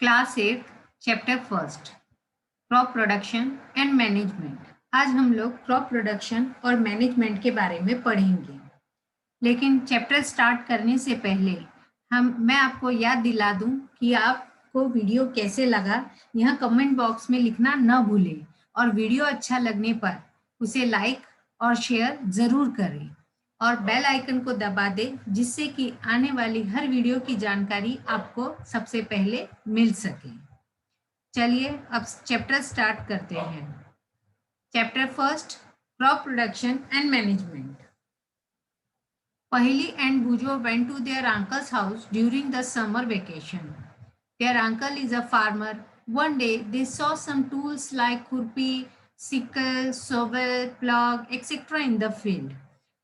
Class 8 chapter first crop production and management. आज हम लोग क्रॉप प्रोडक्शन और मैनेजमेंट के बारे में पढ़ेंगे। लेकिन चैप्टर स्टार्ट करने से पहले मैं आपको याद दिला दूं कि आपको वीडियो कैसे लगा, यह कमेंट बॉक्स में लिखना न भूलें और वीडियो अच्छा लगने पर उसे लाइक और शेयर ज़रूर करें और बेल आइकन को दबा दें, जिससे कि आने वाली हर वीडियो की जानकारी आपको सबसे पहले मिल सके। चलिए अब चैप्टर स्टार्ट करते हैं। Chapter first, crop production and management. Pahili and Bujo went to their uncle's house during the summer vacation. Their uncle is a farmer. One day they saw some tools like खुरपी, sickle, shovel, plug, etc. in the field.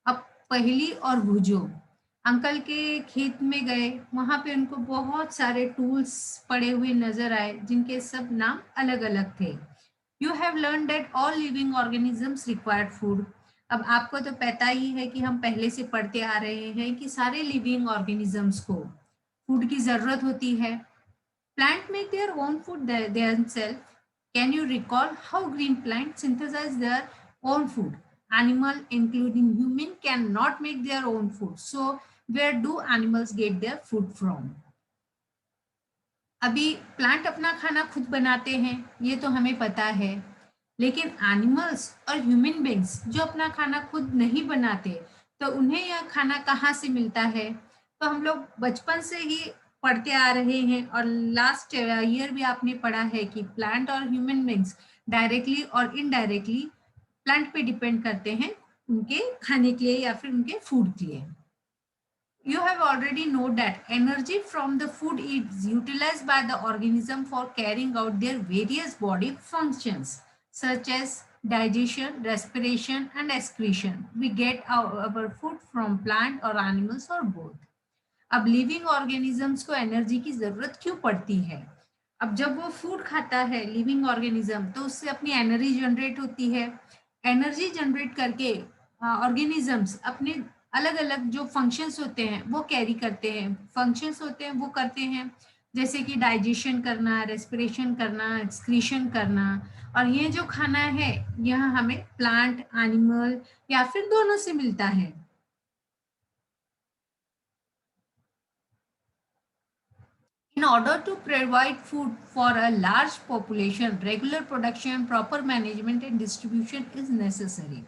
अब पहली और भुजो uncle के खेत में गए, वहां पे उनको बहुत सारे टूल्स पड़े हुए नजर आए जिनके सब नाम अलग अलग थे। You have learn that all living organisms required food. अब आपको तो पता ही है कि हम पहले से पढ़ते आ रहे हैं कि सारे लिविंग ऑर्गेनिजम्स को फूड की जरूरत होती है। Plant make their own food theirself. Can you recall how green plant synthesize their own food? Animal including human can not make their own food, so where do animals get their food from? अभी plant अपना खाना खुद बनाते हैं, ये तो हमें पता है, लेकिन एनिमल्स और ह्यूमन बींग्स जो अपना खाना खुद नहीं बनाते, तो उन्हें यह खाना कहाँ से मिलता है? तो हम लोग बचपन से ही पढ़ते आ रहे हैं और लास्ट ईयर भी आपने पढ़ा है कि प्लांट और ह्यूमन बींग्स डायरेक्टली और इनडायरेक्टली प्लांट पे डिपेंड करते हैं उनके खाने के लिए या फिर उनके फूड के लिए। You have already know that energy from the food is utilized by the organism for carrying out their various body functions such as digestion, respiration and excretion. We get our food from plant or animals or both. अब living organisms को energy की जरूरत क्यों पड़ती है? अब जब वो फूड खाता है लिविंग ऑर्गेनिज्म, तो उससे अपनी एनर्जी जनरेट होती है। एनर्जी जनरेट करके ऑर्गेनिजम्स अपने अलग अलग जो फंक्शंस होते हैं वो कैरी करते हैं, फंक्शंस होते हैं वो करते हैं, जैसे कि डाइजेशन करना, रेस्पिरेशन करना, एक्सक्रीशन करना। और ये जो खाना है यह हमें प्लांट, एनिमल या फिर दोनों से मिलता है। In order to provide food for a large population, regular production, proper management and distribution is necessary.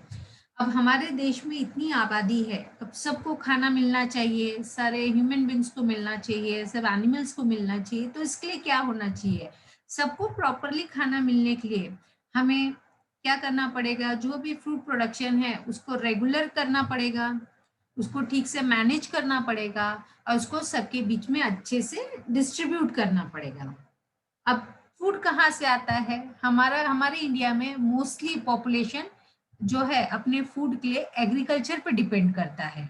अब हमारे देश में इतनी आबादी है, अब सबको खाना मिलना चाहिए, सारे ह्यूमन बींग्स को मिलना चाहिए, सब एनिमल्स को मिलना चाहिए। तो इसके लिए क्या होना चाहिए? सबको प्रॉपरली खाना मिलने के लिए हमें क्या करना पड़ेगा? जो भी फूड प्रोडक्शन है उसको रेगुलर करना पड़ेगा, उसको ठीक से मैनेज करना पड़ेगा और उसको सबके बीच में अच्छे से डिस्ट्रीब्यूट करना पड़ेगा। अब फूड कहाँ से आता है? हमारे इंडिया में मोस्टली पॉपुलेशन जो है अपने फूड के लिए एग्रीकल्चर पे डिपेंड करता है।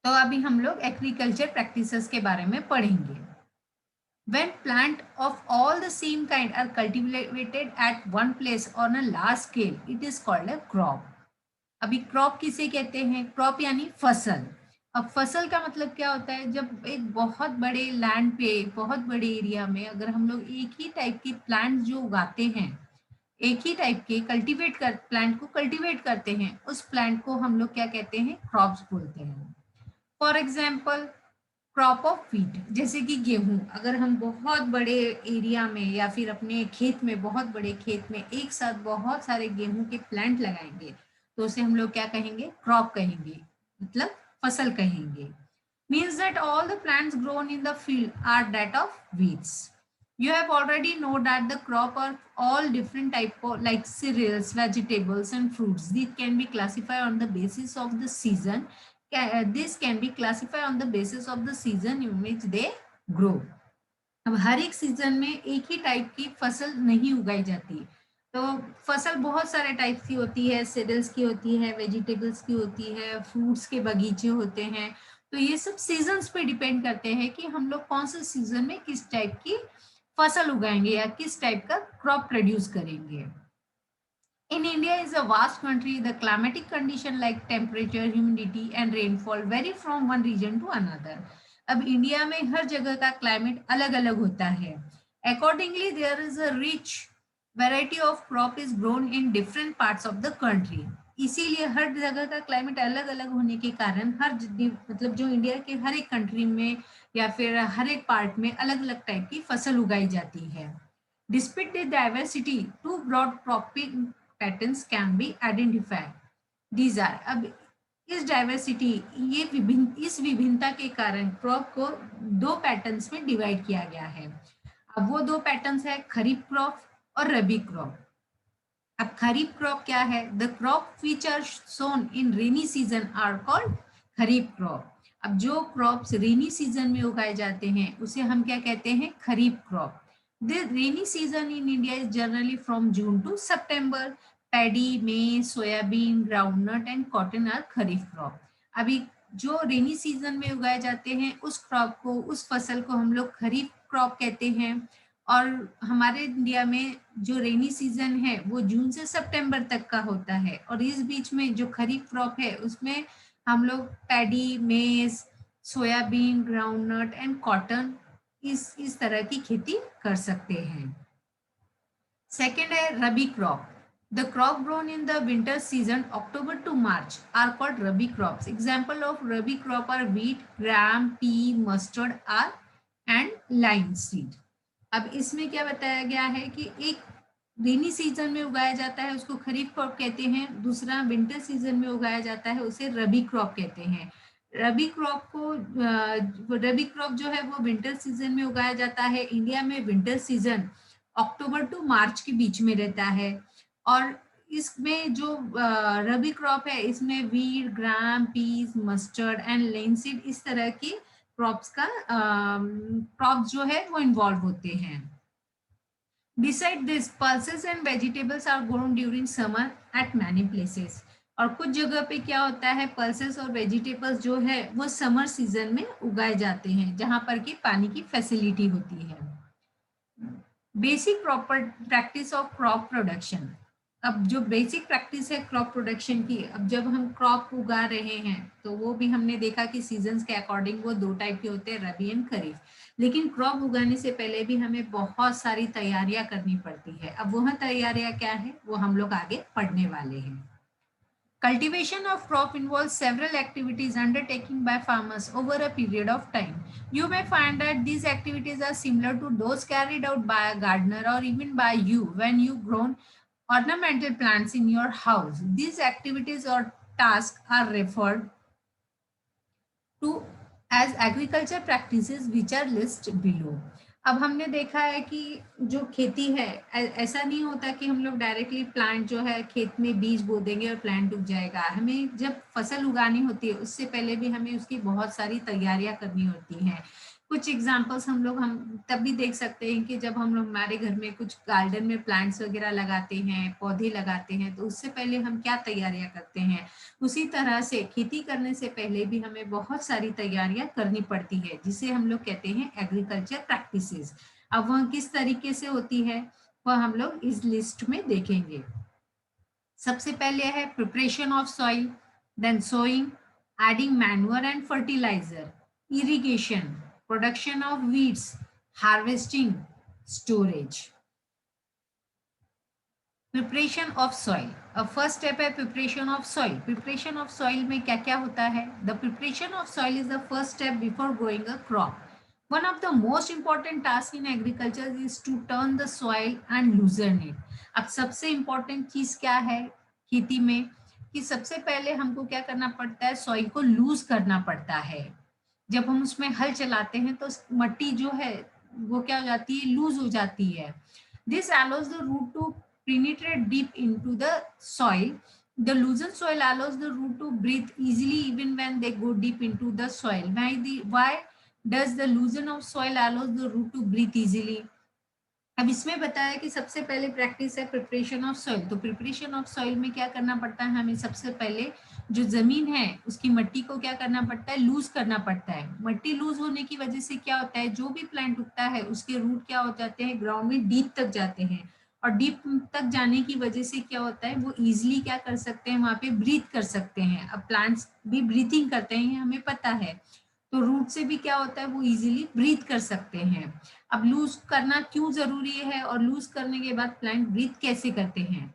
तो अभी हम लोग एग्रीकल्चर प्रैक्टिसेस के बारे में पढ़ेंगे। When plant of all the same kind are cultivated at one place on a large scale, it is called a crop. अभी क्रॉप किसे कहते हैं? क्रॉप यानी फसल। अब फसल का मतलब क्या होता है? जब एक बहुत बड़े लैंड पे, बहुत बड़े एरिया में अगर हम लोग एक ही टाइप के प्लांट जो उगाते हैं, एक ही टाइप के प्लांट को कल्टीवेट करते हैं, उस प्लांट को हम लोग क्या कहते हैं? क्रॉप्स बोलते हैं। For example crop of wheat, जैसे कि गेहूं, अगर हम बहुत बड़े एरिया में या फिर अपने खेत में, बहुत बड़े खेत में एक साथ बहुत सारे गेहूं के प्लांट लगाएंगे, तो उसे हम लोग क्या कहेंगे? क्रॉप कहेंगे, मतलब फसल कहेंगे। Means that all the plants grown in the field are that of wheats. You have already know that the crop are all different type of like cereals, vegetables and fruits. These can be classified on the basis of the season. This can be classified on the basis of the season in which they grow. अब हर एक season में एक ही type की फसल नहीं उगाई जाती, तो फसल बहुत सारे टाइप की होती है, सीरियल्स की होती है, वेजिटेबल्स की होती है, फ्रूट्स के बगीचे होते हैं। तो ये सब सीजन्स पे डिपेंड करते हैं कि हम लोग कौन से सीजन में किस टाइप की फसल उगाएंगे या किस टाइप का क्रॉप प्रोड्यूस करेंगे। In India is a vast country. The climatic condition like temperature, humidity and rainfall vary from one region to another. अब इंडिया में हर जगह का क्लाइमेट अलग अलग होता है। Accordingly there is a rich variety of crop is grown in different parts of the country. इसीलिए हर जगह का क्लाइमेट अलग अलग होने के कारण मतलब जो इंडिया के हर एक कंट्री में या फिर हर एक पार्ट में अलग अलग टाइप की फसल उगाई जाती है। Despite the diversity two broad cropping patterns can be identified. These are, अब इस डाइवर्सिटी, ये विभिन्न, इस विभिन्नता के कारण क्रॉप को दो पैटर्न्स में डिवाइड किया गया है। अब वो दो पैटर्न्स है खरीफ क्रॉप और रबी क्रॉप। अब खरीफ क्रॉप क्या है? The crop which are sown in rainy season are called kharif crop. अब जो क्रॉप्स रेनी सीजन में उगाए जाते हैं उसे हम क्या कहते हैं? Kharif crop. The rainy season in India is generally from June to September. Paddy, maize, soybean, groundnut and cotton are kharif crop. अभी जो रेनी सीजन में उगाए जाते हैं उस क्रॉप को, उस फसल को हम लोग खरीफ क्रॉप कहते हैं। और हमारे इंडिया में जो रेनी सीजन है वो जून से सितंबर तक का होता है, और इस बीच में जो खरीफ क्रॉप है उसमें हम लोग paddy, maize, soybean, groundnut and cotton इस तरह की खेती कर सकते हैं। सेकेंड है rabi crop. The crop grown in the winter season October to March are called rabi crops. Example of rabi crop are wheat, gram, pea, mustard are and linseed. अब इसमें क्या बताया गया है कि एक रेनी सीजन में उगाया जाता है उसको खरीफ क्रॉप कहते हैं, दूसरा विंटर सीजन में उगाया जाता है उसे रबी क्रॉप कहते हैं। रबी क्रॉप जो है वो विंटर सीजन में उगाया जाता है। इंडिया में विंटर सीजन अक्टूबर टू मार्च के बीच में रहता है, और इसमें जो रबी क्रॉप है इसमें wheat, gram, peas, mustard and linseed इस तरह की क्रॉप्स जो है वो इन्वॉल्व होते हैं। Beside this pulses and vegetables are grown during summer at many places. और कुछ जगह पे क्या होता है, पल्सेस और वेजिटेबल्स जो है वो समर सीजन में उगाए जाते हैं जहां पर कि पानी की फैसिलिटी होती है। Basic proper practice of crop production. अब जो बेसिक प्रैक्टिस है क्रॉप प्रोडक्शन की, अब जब हम क्रॉप उगा रहे हैं तो वो भी हमने देखा कि सीजन्स के अकॉर्डिंग वो दो टाइप के होते हैं, रबी एंड खरीफ। लेकिन क्रॉप उगाने से पहले भी हमें बहुत सारी तैयारियां करनी पड़ती है। अब वह तैयारियां क्या है वो हम लोग आगे पढ़ने वाले हैं। Cultivation of crop involves several activities undertaken by farmers over a period of time. You may find that these activities are similar to those carried out by a gardener or even by you when you grown ornamental plants in your house. These activities or tasks are referred to as agriculture practices which are listed below. अब हमने देखा है कि जो खेती है ऐसा नहीं होता कि हम लोग डायरेक्टली प्लांट जो है खेत में बीज बो देंगे और प्लांट उग जाएगा। हमें जब फसल उगानी होती है उससे पहले भी हमें उसकी बहुत सारी तैयारियां करनी होती हैं। कुछ एग्जांपल्स हम तब भी देख सकते हैं कि जब हम लोग हमारे घर में कुछ गार्डन में प्लांट्स वगैरह लगाते हैं, पौधे लगाते हैं, तो उससे पहले हम क्या तैयारियां करते हैं, उसी तरह से खेती करने से पहले भी हमें बहुत सारी तैयारियां करनी पड़ती है जिसे हम लोग कहते हैं एग्रीकल्चर प्रैक्टिसेस। अब वह किस तरीके से होती है वह हम लोग इस लिस्ट में देखेंगे। सबसे पहले है preparation of soil, then sowing, adding manure and fertiliser, irrigation, production of weeds, harvesting, storage. Preparation of soil. अब फर्स्ट स्टेप है preparation of soil. Preparation of soil में क्या क्या होता है? The preparation of soil is the first step before growing a crop. One of the most important task in agriculture is to turn the soil and loosen it. अब सबसे important चीज क्या है खेती में कि सबसे पहले हमको क्या करना पड़ता है, सॉइल को लूज करना पड़ता है। जब हम उसमें हल चलाते हैं तो मट्टी जो है वो क्या हो जाती है, लूज हो जाती है। This allows the root to penetrate deep into the soil. The loosened soil allows the root to breathe easily even when they go deep into the soil. Why does the loosen of soil allows the root to breathe easily? अब इसमें बताया कि सबसे पहले practice है preparation of soil. तो preparation of soil में क्या करना पड़ता है, हमें सबसे पहले जो जमीन है उसकी मट्टी को क्या करना पड़ता है, लूज करना पड़ता है। मट्टी लूज होने की वजह से क्या होता है, जो भी प्लांट उगता है उसके रूट क्या हो जाते हैं, ग्राउंड में डीप तक जाते हैं, और डीप तक जाने की वजह से क्या होता है, वो इजिली क्या कर सकते हैं, वहां पे ब्रीथ कर सकते हैं। अब प्लांट्स भी ब्रीथिंग करते हैं हमें पता है। तो रूट से भी क्या होता है, वो इजीली ब्रीथ कर सकते हैं। अब लूज करना क्यों जरूरी है और लूज करने के बाद प्लांट ब्रीथ कैसे करते हैं,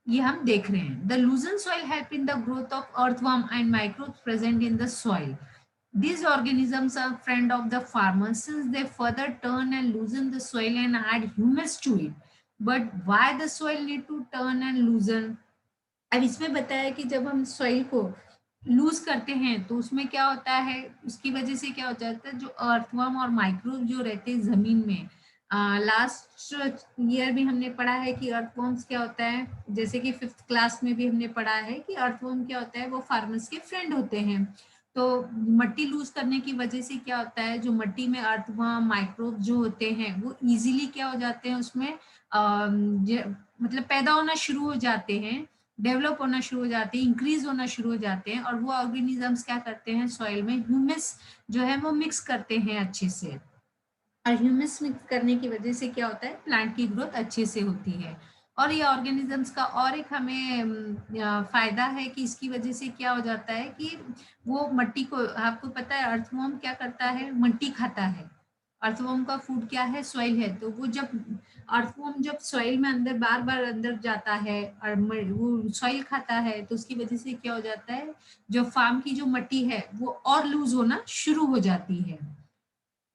ये हम देख रहे हैं। The लूजन soil help in the growth of earthworm and microbes present in the soil. These organisms are friend of the farmer since they further turn and loosen the soil and add humus to it. But why the soil need to turn and loosen? अब इसमें बताया कि जब हम soil को loose करते हैं तो उसमें क्या होता है, उसकी वजह से क्या हो जाता है, जो अर्थवर्म और माइक्रोब जो रहते हैं जमीन में, लास्ट ईयर भी हमने पढ़ा है कि अर्थवर्म्स क्या होता है, जैसे कि 5th क्लास में भी हमने पढ़ा है कि अर्थवर्म क्या होता है, वो फार्मर्स के फ्रेंड होते हैं। तो मट्टी लूज करने की वजह से क्या होता है, जो मट्टी में अर्थवर्म माइक्रोब जो होते हैं वो इजीली क्या हो जाते हैं, उसमें मतलब पैदा होना शुरू हो जाते हैं, डेवलप होना शुरू हो जाते हैं, इंक्रीज होना शुरू हो जाते हैं, और वो ऑर्गेनिजम्स क्या करते हैं, सॉइल में ह्यूमस जो है वो मिक्स करते हैं अच्छे से, और ह्यूमस मिक्स करने की वजह से क्या होता है, प्लांट की ग्रोथ अच्छे से होती है। और ये ऑर्गेनिजम्स का और एक हमें फायदा है कि इसकी वजह से क्या हो जाता है कि वो मट्टी को, आपको पता है अर्थवर्म क्या करता है, मट्टी खाता है। अर्थवर्म का फूड क्या है, सॉइल है। तो वो जब अर्थवर्म जब सॉइल में अंदर बार बार अंदर जाता है और वो सॉइल खाता है, तो उसकी वजह से क्या हो जाता है, जो फार्म की जो मट्टी है वो और लूज होना शुरू हो जाती है।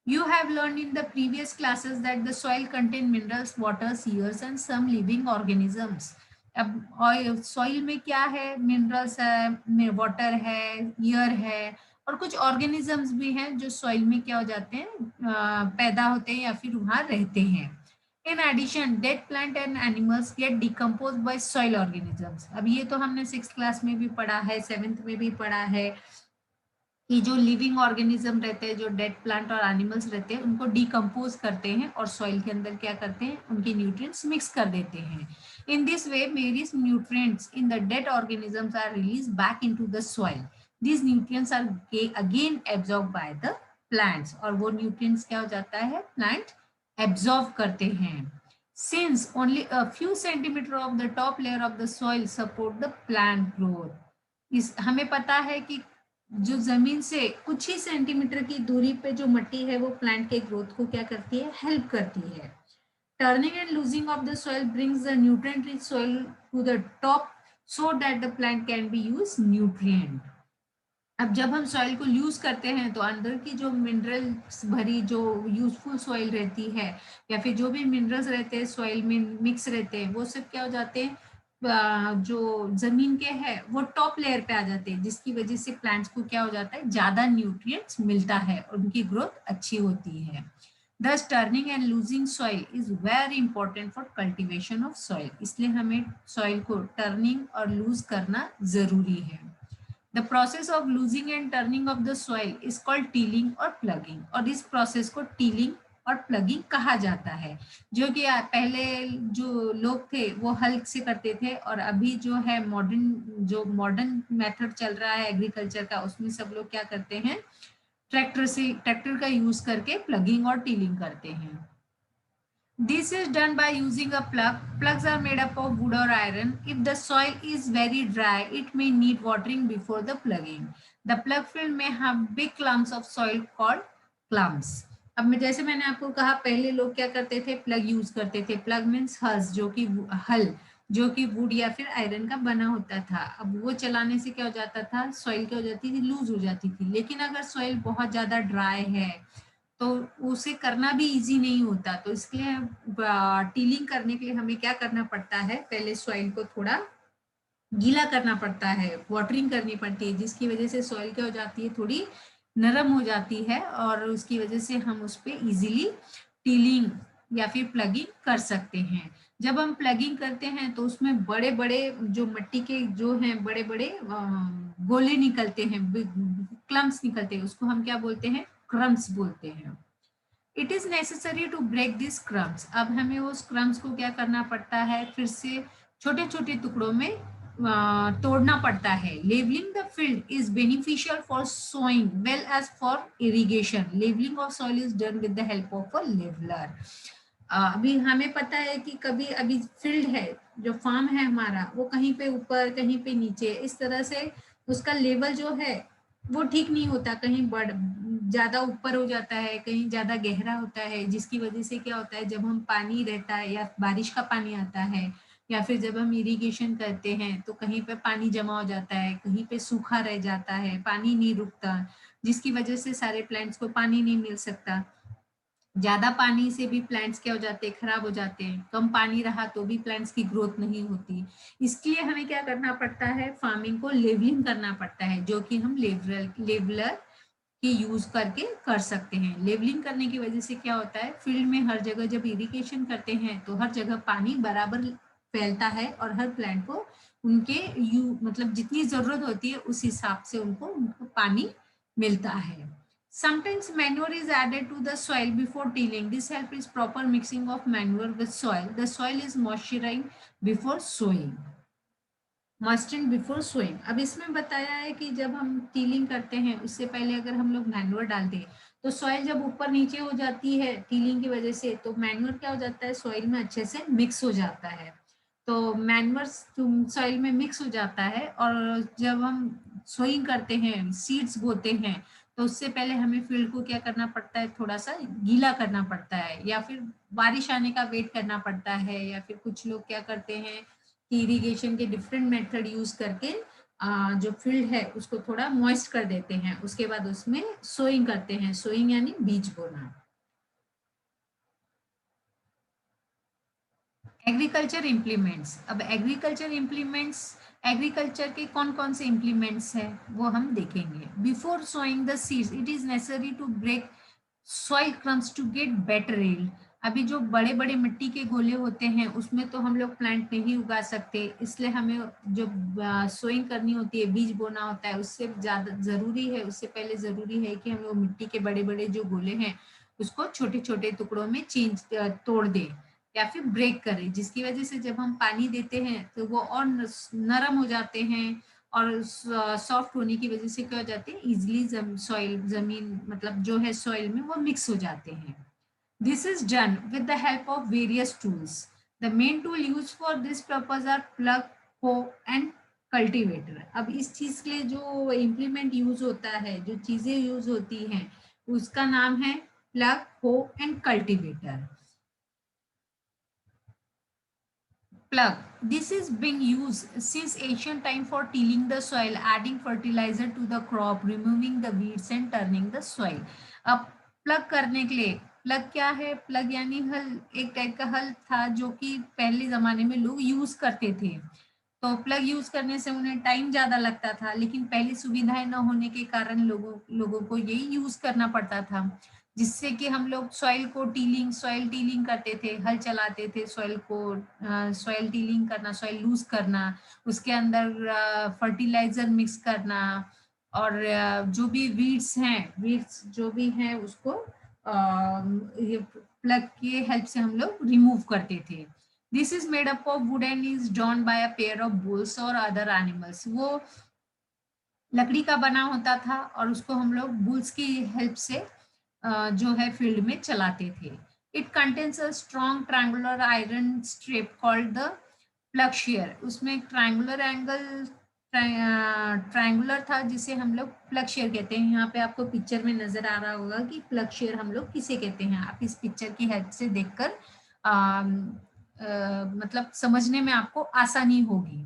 You have learned in the previous classes that the soil contain minerals, water, sears and some living organisms. अब सॉइल में क्या है, मिनरल्स है, वाटर है, एयर है, और कुछ ऑर्गेनिजम्स भी हैं जो सॉइल में क्या हो जाते हैं, पैदा होते हैं या फिर वहां रहते हैं। In addition dead plant and animals get decompose by soil organisms. अब ये तो हमने 6th क्लास में भी पढ़ा है, 7th में भी पढ़ा है कि जो लिविंग ऑर्गेनिज्म रहते हैं, जो डेड प्लांट और एनिमल्स रहते हैं, उनको डिकम्पोज करते हैं और सॉइल के अंदर क्या करते हैं, उनके न्यूट्रिएंट्स मिक्स कर देते हैं। In this way various nutrients in the dead organisms are release back into the soil. These nutrients are again absorb by the plants, और वो न्यूट्रिएंट्स क्या हो जाता है, प्लांट एब्जॉर्ब करते हैं। Since only a few centimeter of the top layer of the soil support the plant growth. इस हमें पता है कि जो जमीन से कुछ ही सेंटीमीटर की दूरी पे जो मट्टी है वो प्लांट के ग्रोथ को क्या करती है, हेल्प करती है। Turning and loosing of the soil brings the nutrient rich soil to the top so that the plant can be use nutrient. अब जब हम सॉइल को यूज करते हैं तो अंदर की जो मिनरल्स भरी जो यूजफुल सॉइल रहती है, या फिर जो भी मिनरल्स रहते हैं सॉइल में मिक्स रहते हैं, वो सब क्या हो जाते हैं, जो जमीन के है वो टॉप लेयर पे आ जाते हैं, जिसकी वजह से प्लांट्स को क्या हो जाता है, ज्यादा न्यूट्रिएंट्स मिलता है और उनकी ग्रोथ अच्छी होती है। Thus turning and losing soil is very important for cultivation of soil. इसलिए हमें सॉइल को टर्निंग और लूज करना जरूरी है। The process of losing and turning of the soil is called tilling और plugging, और इस प्रोसेस को टिलिंग और प्लगिंग कहा जाता है। जो कि पहले जो लोग थे वो हल से करते थे, और अभी जो है मॉडर्न मेथड चल रहा है एग्रीकल्चर का, उसमें सब लोग क्या करते हैं, ट्रैक्टर का यूज करके प्लगिंग और टिलिंग करते हैं। This is done by using a plug. Plugs are made up of wood or iron. If the soil is very dry, it may need watering before the plugging. The plug field may have big clumps of soil called clumps. अब मैं जैसे मैंने आपको कहा, पहले लोग क्या करते थे, प्लग यूज करते थे। प्लग मीन्स हस, जो कि हल, जो कि वुड या फिर आयरन का बना होता था। अब वो चलाने से क्या हो जाता था, सॉइल क्या हो जाती थी, लूज हो जाती थी। लेकिन अगर सॉइल बहुत ज्यादा ड्राई है तो उसे करना भी इजी नहीं होता। तो इसके लिए टीलिंग करने के लिए हमें क्या करना पड़ता है, पहले सॉइल को थोड़ा गीला करना पड़ता है, वाटरिंग करनी पड़ती है, जिसकी वजह से सॉइल क्या हो जाती है, थोड़ी नरम हो जाती है, और उसकी वजह से हम उस पर इजीली टीलिंग या फिर प्लगिंग कर सकते हैं। जब हम प्लगिंग करते हैं तो उसमें बड़े बड़े जो मिट्टी के जो हैं बड़े बड़े गोले निकलते हैं, क्लम्स निकलते हैं, उसको हम क्या बोलते हैं, क्रम्स बोलते हैं। It is necessary to break this crumbs. अब हमें उस क्रम्स को क्या करना पड़ता है, फिर से छोटे छोटे टुकड़ों में तोड़ना पड़ता है। Levelling the field is beneficial for sowing well as for irrigation. Levelling of soil is done with the help of a leveller. अभी हमें पता है कि कभी अभी फील्ड है, जो फार्म है हमारा, वो कहीं पे ऊपर कहीं पे नीचे, इस तरह से उसका लेवल जो है वो ठीक नहीं होता, कहीं ज्यादा ऊपर हो जाता है, कहीं ज्यादा गहरा होता है, जिसकी वजह से क्या होता है, जब हम पानी रहता है या बारिश का पानी आता है या फिर जब हम इरिगेशन करते हैं तो कहीं पे पानी जमा हो जाता है, कहीं पे सूखा रह जाता है, पानी नहीं रुकता, जिसकी वजह से सारे प्लांट्स को पानी नहीं मिल सकता। ज्यादा पानी से भी प्लांट्स क्या हो जाते हैं, खराब हो जाते हैं। कम पानी रहा तो भी प्लांट्स की ग्रोथ नहीं होती। इसके लिए हमें क्या करना पड़ता है, फार्मिंग को लेवलिंग करना पड़ता है, जो कि हम लेवलर के यूज करके कर सकते हैं। लेवलिंग करने की वजह से क्या होता है, फील्ड में हर जगह जब इरिगेशन करते हैं तो हर जगह पानी बराबर फैलता है और हर प्लांट को उनके मतलब जितनी जरूरत होती है उस हिसाब से उनको पानी मिलता है। Sometimes manure is added to the soil before tilling. This helps is proper mixing of manure with soil. The soil is moisturized before sowing. Moistening before sowing. अब इसमें बताया है कि जब हम टीलिंग करते हैं उससे पहले अगर हम लोग मैन्योर डालते हैं तो सॉइल जब ऊपर नीचे हो जाती है टीलिंग की वजह से, तो मैन्योर क्या हो जाता है, सॉइल में अच्छे से मिक्स हो जाता है। तो मैन्योर सॉइल में मिक्स हो जाता है और जब हम सोइंग करते हैं, सीड्स बोते हैं, तो उससे पहले हमें फील्ड को क्या करना पड़ता है, थोड़ा सा गीला करना पड़ता है या फिर बारिश आने का वेट करना पड़ता है, या फिर कुछ लोग क्या करते हैं कि इरिगेशन के डिफरेंट मेथड यूज करके जो फील्ड है उसको थोड़ा मॉइस्ट कर देते हैं, उसके बाद उसमें सोइंग करते हैं। सोइंग यानी बीज बोना। Agriculture implements. अब एग्रीकल्चर के कौन कौन से इम्प्लीमेंट्स है वो हम देखेंगे। Before sowing the seeds it is necessary to break soil crumbs to get better yield। अभी जो बड़े बड़े मिट्टी के गोले होते हैं उसमें तो हम लोग प्लांट नहीं उगा सकते, इसलिए हमें जो सोइंग करनी होती है, बीज बोना होता है, उससे ज्यादा जरूरी है, उससे पहले जरूरी है कि हम लोग मिट्टी के बड़े बड़े जो गोले हैं उसको छोटे छोटे टुकड़ों में तोड़ दें या फिर ब्रेक करें, जिसकी वजह से जब हम पानी देते हैं तो वो और नरम हो जाते हैं और सॉफ्ट होने की वजह से क्या हो जाते हैं, इजिली सॉइल जमीन मतलब जो है सॉइल में वो मिक्स हो जाते हैं। This is done with the help of various tools. The main tool use for this purpose are plough, hoe and cultivator. अब इस चीज के लिए जो इम्प्लीमेंट यूज होता है, जो चीजें यूज होती हैं, उसका नाम है plug, hoe and cultivator. Plug. This is being used since ancient time for tilling the soil, adding fertilizer to the crop, removing the weeds and turning the soil. अब प्लग करने के लिए, प्लग क्या है, प्लग यानी हल, एक type का हल था जो कि पहले जमाने में लोग यूज करते थे। तो प्लग यूज करने से उन्हें टाइम ज्यादा लगता था, लेकिन पहले सुविधाएं न होने के कारण लोगों को यही यूज करना पड़ता था, जिससे कि हम लोग सॉइल टीलिंग करते थे, हल चलाते थे सॉइल को, सॉइल टीलिंग करना, सॉइल लूज करना, उसके अंदर फर्टिलाइजर मिक्स करना, और जो भी वीड्स जो भी हैं उसको ये प्लग के हेल्प से हम लोग रिमूव करते थे। This is made up of would and is drawn by a pair of bulls और अदर एनिमल्स। वो लकड़ी का बना होता था और उसको हम लोग बुल्स की हेल्प से जो है फील्ड में चलाते थे। It contains a strong triangular iron strip called the plug share. उसमें ट्रायंगुलर था जिसे हम लोग प्लग शेयर कहते हैं। यहाँ पे आपको पिक्चर में नजर आ रहा होगा कि प्लग शेयर हम लोग किसे कहते हैं। आप इस पिक्चर की हेल्प से देखकर मतलब समझने में आपको आसानी होगी।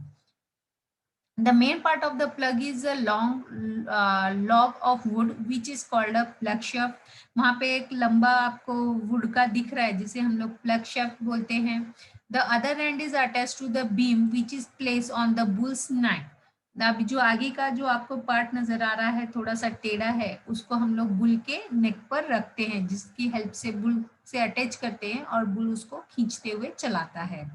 The main part of the plug is a long log of wood which is called a plug shaft. वहाँ पे एक लंबा आपको वुड का दिख रहा है जिसे हम लोग प्लग shaft बोलते हैं। The other end is attached to the beam which is placed on the bull's neck. अब जो आगे का जो आपको पार्ट नजर आ रहा है थोड़ा सा टेढ़ा है, उसको हम लोग बुल के नेक पर रखते हैं, जिसकी हेल्प से बुल से अटैच करते हैं और बुल उसको खींचते हुए चलाता है।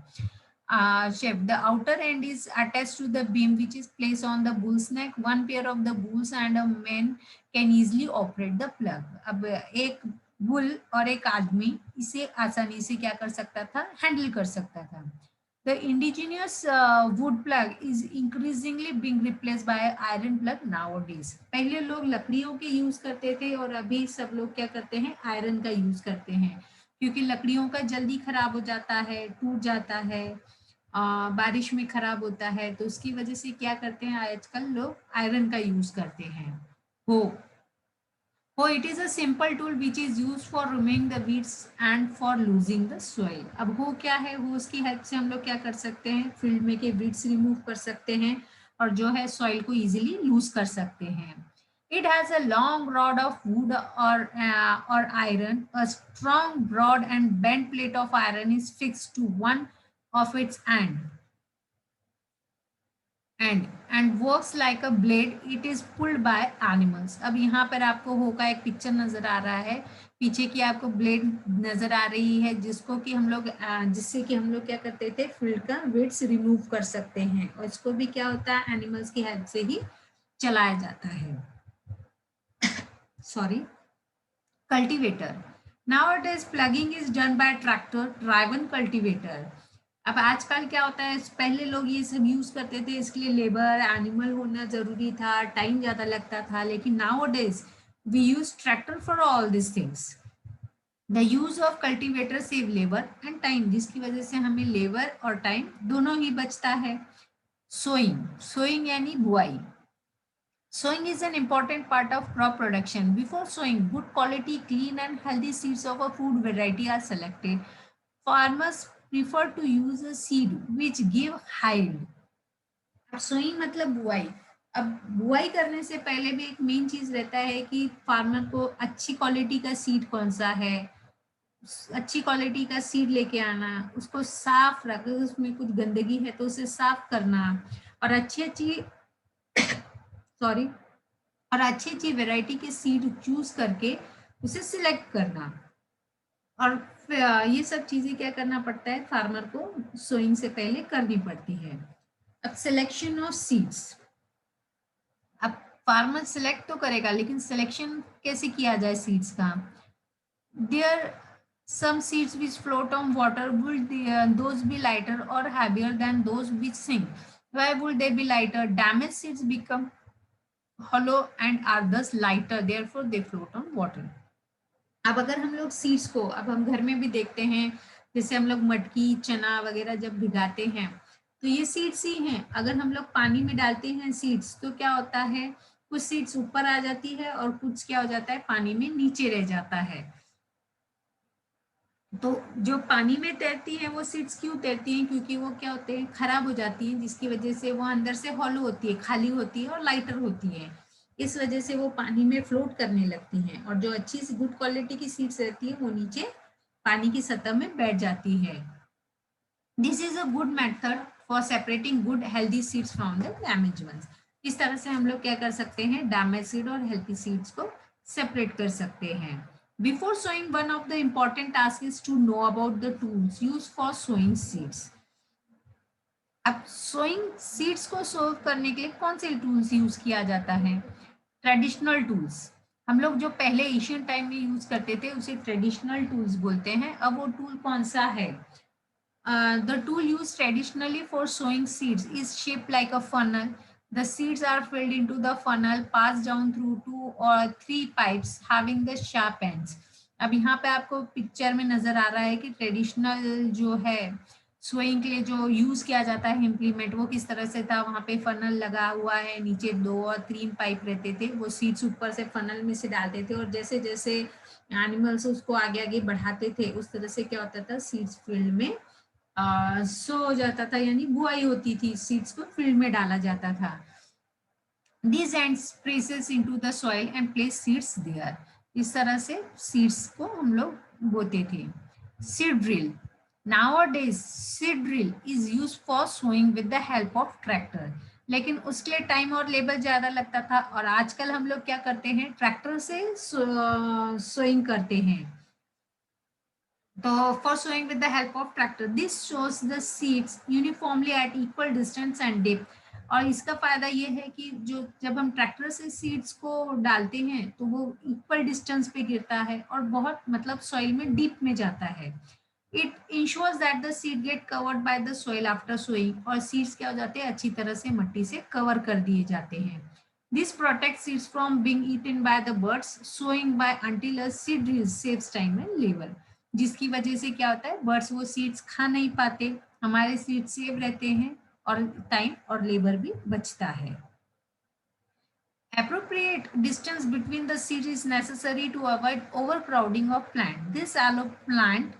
Shape. The outer end is attached to the beam which is placed on the bull's neck. One pair of the bulls and a man can easily operate the plug. अब एक बुल और एक आदमी इसे आसानी से क्या कर सकता था, हैंडल कर सकता था। The indigenous wood plug is increasingly being replaced by iron plug nowadays. पहले लोग लकड़ियों के यूज करते थे और अभी सब लोग क्या करते हैं, आयरन का यूज करते हैं, क्योंकि लकड़ियों का जल्दी खराब हो जाता है, टूट जाता है, बारिश में खराब होता है, तो उसकी वजह से क्या करते हैं आजकल लोग, आयरन का यूज करते हैं। हो हो it is a simple tool which is use for removing the weeds and for losing the soil. अब हो क्या है, हो उसकी हेल्प से हम लोग क्या कर सकते हैं, फील्ड में के वीड्स रिमूव कर सकते हैं और जो है सॉइल को इजीली लूज कर सकते हैं। It has a long rod of wood और iron, a strong broad and bent plate of iron is fixed to one of its end works like a blade, it is pulled by animals. अब यहाँ पर आपको हो का एक picture नजर आ रहा है, पीछे की आपको ब्लेड नजर आ रही है जिसको कि हम लोग जिससे कि हम लोग क्या करते थे, फील्ड का वेट्स रिमूव कर सकते हैं और इसको भी क्या होता है, एनिमल्स की हेल्प से ही चलाया जाता है। Sorry. Cultivator, nowadays plugging is done by tractor driven cultivator। अब आजकल क्या होता है, पहले लोग ये सब यूज करते थे, इसके लिए लेबर एनिमल होना जरूरी था, टाइम ज्यादा लगता था, लेकिन nowadays we use tractor for all these things। the use of cultivator save labor and time, जिसकी वजह से हमें लेबर और टाइम दोनों ही बचता है। सोइंग, सोइंग यानी बुआई। Sowing is an important part of crop production. Before sowing, good quality, clean and healthy seeds of a food variety are selected. Farmers prefer to use a seed which give yield। अब sowing मतलब बुआई। अब बुआई करने से पहले भी एक मेन चीज रहता है कि फार्मर को अच्छी क्वालिटी का सीड कौन सा है, अच्छी क्वालिटी का सीड लेके आना, उसको साफ रख, उसमें कुछ गंदगी है तो उसे साफ करना और अच्छी अच्छी सॉरी और अच्छी अच्छी वेराइटी के सीड चूज करके उसे सिलेक्ट करना। और ये सब चीजें क्या करना पड़ता है, फार्मर को सोइंग से पहले करनी पड़ती है। अब सिलेक्शन ऑफ सीड्स, अब फार्मर सिलेक्ट तो करेगा लेकिन सिलेक्शन कैसे किया जाए सीड्स का। There some seeds which float on water, would those be lighter or heavier than those which sink? Why would they be lighter? Damaged seeds become hollow and are thus lighter, therefore they float on water। अब अगर हम लोग seeds को, अब हम घर में भी देखते हैं, जैसे हम लोग मटकी चना वगैरह जब भिगाते हैं तो ये सीड्स ही हैं। अगर हम लोग पानी में डालते हैं सीड्स तो क्या होता है, कुछ सीड्स ऊपर आ जाती है और कुछ क्या हो जाता है, पानी में नीचे रह जाता है। तो जो पानी में तैरती हैं वो सीड्स क्यों तैरती हैं, क्योंकि वो क्या होते हैं, खराब हो जाती हैं, जिसकी वजह से वो अंदर से हॉलो होती है, खाली होती है और लाइटर होती है। इस वजह से वो पानी में फ्लोट करने लगती हैं और जो अच्छी सी गुड क्वालिटी की सीड्स रहती है वो नीचे पानी की सतह में बैठ जाती है। This is a good method for separating good healthy seeds from the damage ones. इस तरह से हम लोग क्या कर सकते हैं, डैमेज सीड और हेल्थी सीड्स को सेपरेट कर सकते हैं। Before sowing, one of the important task is to know about the tools use for sowing seeds. अब सोइंग सीड्स को सोव करने के लिए कौन से टूल्स यूज किया जाता है, ट्रेडिशनल टूल्स। हम लोग जो पहले एशियन टाइम में यूज करते थे उसे ट्रेडिशनल टूल्स बोलते हैं। अब वो टूल कौन सा है, the tool used traditionally for sowing seeds is shaped like a funnel. The seeds are filled into the funnel, passed down through 2 or 3 pipes having the sharp ends। अब यहाँ पे आपको पिक्चर में नजर आ रहा है कि ट्रेडिशनल जो है सोइंग के लिए जो यूज किया जाता है इम्प्लीमेंट, वो किस तरह से था। वहां पे फनल लगा हुआ है, नीचे 2 और 3 पाइप रहते थे, वो सीड्स ऊपर से फनल में से डालते थे और जैसे जैसे एनिमल्स उसको आगे आगे बढ़ाते थे उस तरह से क्या होता था, सीड्स फील्ड में सो हो जाता था, यानी बुआई होती थी, सीड्स को फील्ड में डाला जाता था। These ends presses into the soil and place seeds there। इस तरह से सीड्स को हम लोग बोते थे। Seed drill, nowadays seed drill is use for sowing with the help of tractor, लेकिन उसके लिए टाइम और लेबर ज्यादा लगता था और आजकल हम लोग क्या करते हैं, ट्रैक्टर से सोइंग करते हैं। The for sowing with the help of tractor, this shows the seeds uniformly at equal distance and depth। और इसका फायदा ये है कि जो जब हम ट्रैक्टर से सीड्स को डालते हैं तो वो इक्वल डिस्टेंस पे गिरता है और बहुत मतलब सॉइल में डीप में जाता है। It ensures that the seed get covered by the soil after sowing, और सीड्स क्या हो जाते हैं, अच्छी तरह से मिट्टी से कवर कर दिए जाते हैं। This protect seeds from being eaten by the birds sowing by until a seed drill saves time and labour, जिसकी वजह से क्या होता है, बर्ड्स वो सीड्स खा नहीं पाते, हमारे सीड सेव रहते हैं और टाइम और लेबर भी बचता है। Appropriate distance between the seeds is necessary to avoid overcrowding of plant. This allow plant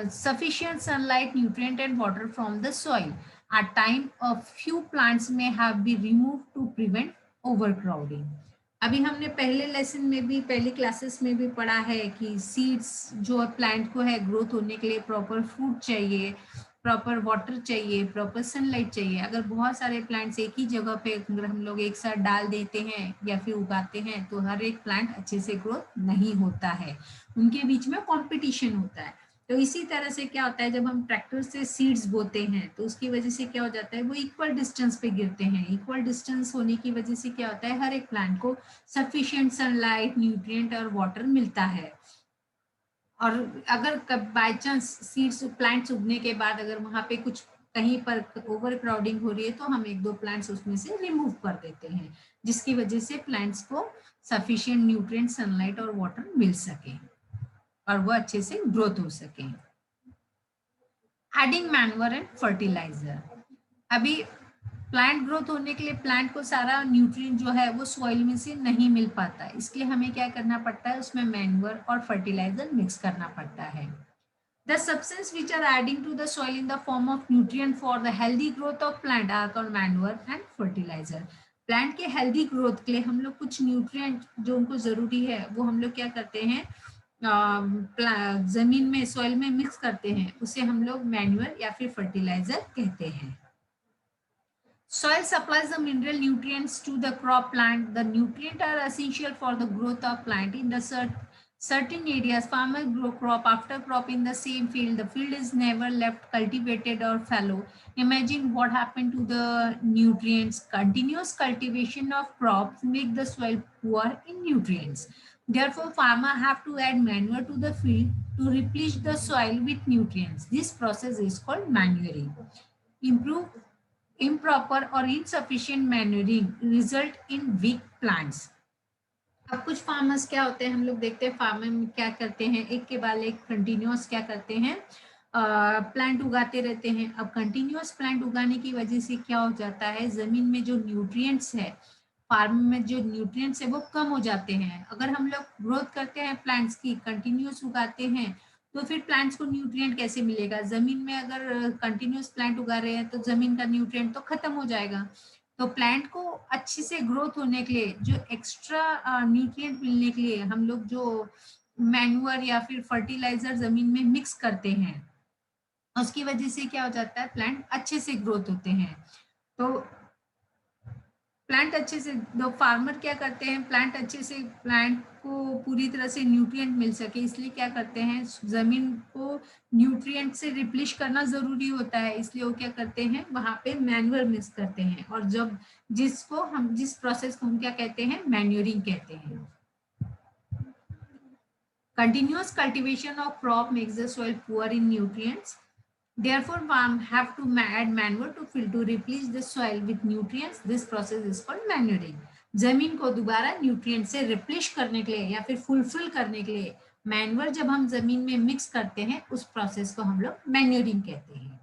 sufficient sunlight, nutrient and water from the soil. At time, a few plants may have been removed to prevent overcrowding. अभी हमने पहले lesson में भी, पहली classes में भी पढ़ा है कि सीड्स जो प्लांट को है ग्रोथ होने के लिए प्रॉपर फूड चाहिए, प्रॉपर वाटर चाहिए, प्रॉपर सनलाइट चाहिए. अगर बहुत सारे प्लांट्स एक ही जगह पे अगर हम लोग एक साथ डाल देते हैं या फिर उगाते हैं तो हर एक प्लांट अच्छे से ग्रोथ नहीं होता है, उनके बीच में कंपटीशन होता है. तो इसी तरह से क्या होता है, जब हम ट्रैक्टर से सीड्स बोते हैं तो उसकी वजह से क्या हो जाता है, वो इक्वल डिस्टेंस पे गिरते हैं. इक्वल डिस्टेंस होने की वजह से क्या होता है, हर एक प्लांट को सफिशिएंट सनलाइट, न्यूट्रिएंट और वाटर मिलता है. और अगर बाय चांस सीड्स प्लांट्स उगने के बाद अगर वहां पे कुछ कहीं पर ओवर क्राउडिंग हो रही है तो हम एक दो प्लांट्स उसमें से रिमूव कर देते हैं, जिसकी वजह से प्लांट्स को सफिशिएंट न्यूट्रिएंट, सनलाइट और वाटर मिल सके और वो अच्छे से ग्रोथ हो सके. Adding manure and fertiliser. अभी प्लांट ग्रोथ होने के लिए प्लांट को सारा न्यूट्रिएंट जो है वो सॉइल में से नहीं मिल पाता है, इसलिए हमें क्या करना पड़ता है, उसमें मैन्योर और फर्टिलाइजर मिक्स करना पड़ता है. The substance which are adding to the soil in the form of nutrient for the healthy growth of plant are called manure and fertilizer. Plant के हेल्दी ग्रोथ के लिए हम लोग कुछ न्यूट्रिएंट जो उनको जरूरी है वो हम लोग क्या करते हैं, जमीन में सॉइल में मिक्स करते हैं, उसे हम लोग मैन्यूअर या फिर फर्टिलाइजर कहते हैं. Soil supplies the mineral nutrients to the crop plant. The nutrients are essential for the growth of plant. In the certain areas, farmers grow crop after crop in the same field. The field is never left cultivated or fallow. Imagine what happened to the nutrients. Continuous cultivation of crops make the soil poor in nutrients. Therefore, farmers have to add manure to the field to replenish the soil with nutrients. This process is called manuring. Improper or insufficient manuring result in weak plants. अब कुछ farmers क्या होते हैं, हम लोग देखते हैं farmer में क्या करते हैं, एक के बाद एक कंटिन्यूअस क्या करते हैं, प्लांट उगाते रहते हैं. अब कंटिन्यूअस प्लांट उगाने की वजह से क्या हो जाता है, जमीन में जो न्यूट्रिएंट्स है, फार्म में जो न्यूट्रिएंट्स है वो कम हो जाते हैं. अगर हम लोग ग्रोथ करते हैं प्लांट्स की, कंटिन्यूअस उगाते हैं, तो फिर प्लांट्स को न्यूट्रिएंट कैसे मिलेगा. जमीन में अगर कंटिन्यूअस प्लांट उगा रहे हैं तो जमीन का न्यूट्रिएंट तो खत्म हो जाएगा. तो प्लांट को अच्छे से ग्रोथ होने के लिए, जो एक्स्ट्रा न्यूट्रिएंट मिलने के लिए हम लोग जो मैन्यूअर या फिर फर्टिलाइजर जमीन में मिक्स करते हैं, उसकी वजह से क्या हो जाता है, प्लांट अच्छे से ग्रोथ होते हैं. तो प्लांट अच्छे से, तो फार्मर क्या करते हैं, प्लांट अच्छे से, प्लांट को पूरी तरह से न्यूट्रिएंट मिल सके इसलिए क्या करते हैं, जमीन को न्यूट्रिएंट से रिप्लेस करना जरूरी होता है, इसलिए वो क्या करते हैं, वहां पे मैन्यूअर मिक्स करते हैं. और जब जिस प्रोसेस को हम क्या कहते हैं, मैन्यूरिंग कहते हैं. Continuous cultivation of crop makes the soil poor in nutrients. Therefore, farm have to add manure to fill to replenish the soil with nutrients. This process is called manuring. जमीन को दोबारा न्यूट्रिएंट से replace करने के लिए या फिर fulfil करने के लिए मैन्योर जब हम जमीन में मिक्स करते हैं, उस प्रोसेस को हम लोग मैन्योरिंग कहते हैं.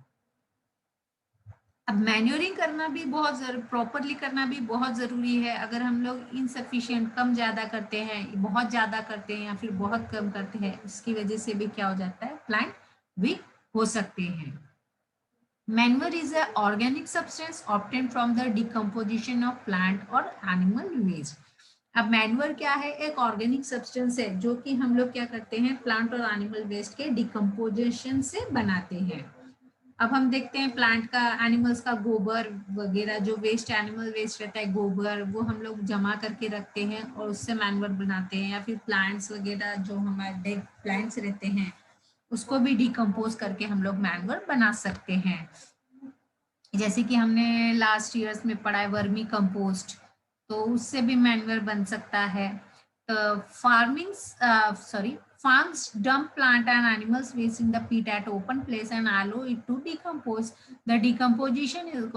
अब मैन्योरिंग करना भी बहुत प्रॉपरली करना भी बहुत जरूरी है. अगर हम लोग इनसफिशिएंट, कम ज्यादा करते हैं, बहुत ज्यादा करते हैं या फिर बहुत कम करते हैं, उसकी वजह से भी क्या हो जाता है, प्लांट वीक हो सकते हैं. Manure is an organic substance obtained from the decomposition of plant or animal waste. अब मैन्योर क्या है, एक ऑर्गेनिक सब्सटेंस है जो कि हम लोग क्या करते हैं, प्लांट और एनिमल वेस्ट के डिकम्पोजिशन से बनाते हैं. अब हम देखते हैं प्लांट का, एनिमल्स का गोबर वगैरह, जो वेस्ट, एनिमल वेस्ट रहता है, गोबर, वो हम लोग जमा करके रखते हैं और उससे मैन्योर बनाते हैं. या फिर प्लांट्स वगैरह जो हमारे डेड प्लांट्स रहते हैं उसको भी डिकम्पोज करके हम लोग मैन्योर बना सकते हैं. जैसे कि हमने लास्ट ईयर्स में पढ़ा है वर्मी कंपोस्ट, तो उससे भी मैन्योर बन सकता है. Farms dump plant and animals waste in the pit at open place and allow it to decompose. The decomposition is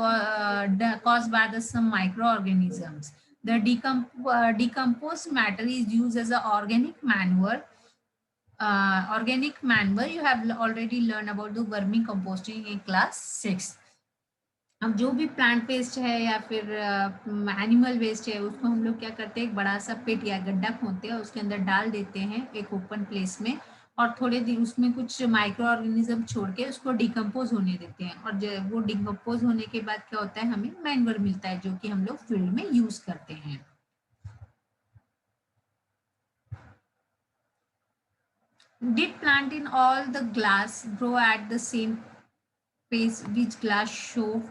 caused by some microorganisms. The decomposed matter is used as an organic manure. You have already learned about the vermicomposting in class 6. अब जो भी plant waste है या फिर animal waste है, उसको हम लोग क्या करते हैं, एक बड़ा सा पिट या गड्ढा खोदते हैं, उसके अंदर डाल देते हैं एक ओपन प्लेस में, और थोड़े दिन उसमें कुछ माइक्रो ऑर्गेनिज्म छोड़ के उसको डिकम्पोज होने देते हैं, और जब वो डिकम्पोज होने के बाद क्या होता है, हमें मैन्योर मिलता है, जो कि हम लोग फील्ड में यूज करते हैं। Did plant in all the glass grow at the same pace which glass showed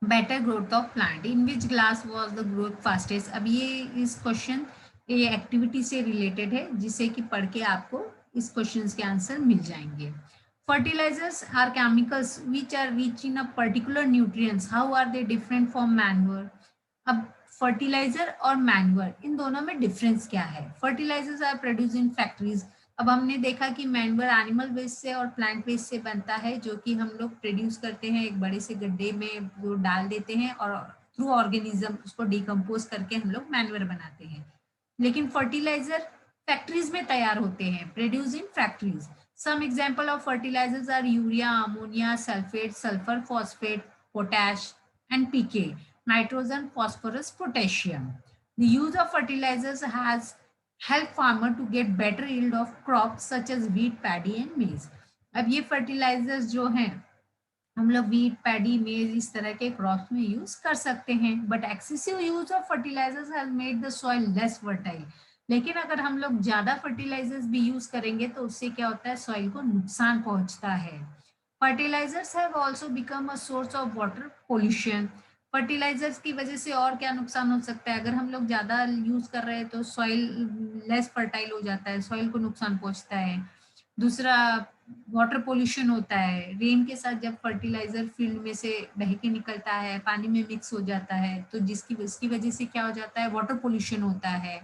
better growth of plant? In which glass was the growth fastest? अब ये इस क्वेश्चन ये एक्टिविटी से रिलेटेड है, जिसे कि पढ़ के आपको इस क्वेश्चन के आंसर मिल जाएंगे। Fertilizers are chemicals which are rich in a particular nutrients. How are they different from manure? अब फर्टिलाइजर और मैन्युअर, इन दोनों में डिफरेंस क्या है? Fertilisers are produce in factories. अब हमने देखा कि मैन्युअर एनिमल वेस्ट से और प्लांट वेस्ट से बनता है, जो कि हम लोग प्रोड्यूस करते हैं एक बड़े से गड्ढे में, वो डाल देते हैं और थ्रू ऑर्गेनिज्म उसको डिकम्पोज करके हम लोग मैन्युअर बनाते हैं। लेकिन फर्टिलाइजर फैक्ट्रीज में तैयार होते हैं, produce in factories. Some example of fertilisers are urea, ammonia, sulphate, sulphur phosphate, potash and PK, nitrogen, phosphorus, potassium. The use of fertilizers has helped farmer to get better yield of crops such as wheat, paddy and maize. अब ये fertilizers जो हैं, हम लोग wheat, paddy, मेज इस तरह के क्रॉप्स में यूज कर सकते हैं, but excessive use of fertilisers has made the soil less fertile. लेकिन अगर हम लोग ज्यादा फर्टिलाइजर्स भी यूज करेंगे तो उससे क्या होता है, सॉइल को नुकसान पहुंचता है। Fertilisers have also become a source of water pollution. Fertilisers की वजह से और क्या नुकसान हो सकता है? अगर हम लोग ज्यादा यूज कर रहे हैं तो सॉइल लेस फर्टाइल हो जाता है, सॉइल को नुकसान पहुंचता है। दूसरा, वाटर पोल्यूशन होता है, रेन के साथ जब फर्टिलाइजर फील्ड में से बह के निकलता है, पानी में मिक्स हो जाता है, तो इसकी वजह से क्या हो जाता है, वाटर पोल्यूशन होता है।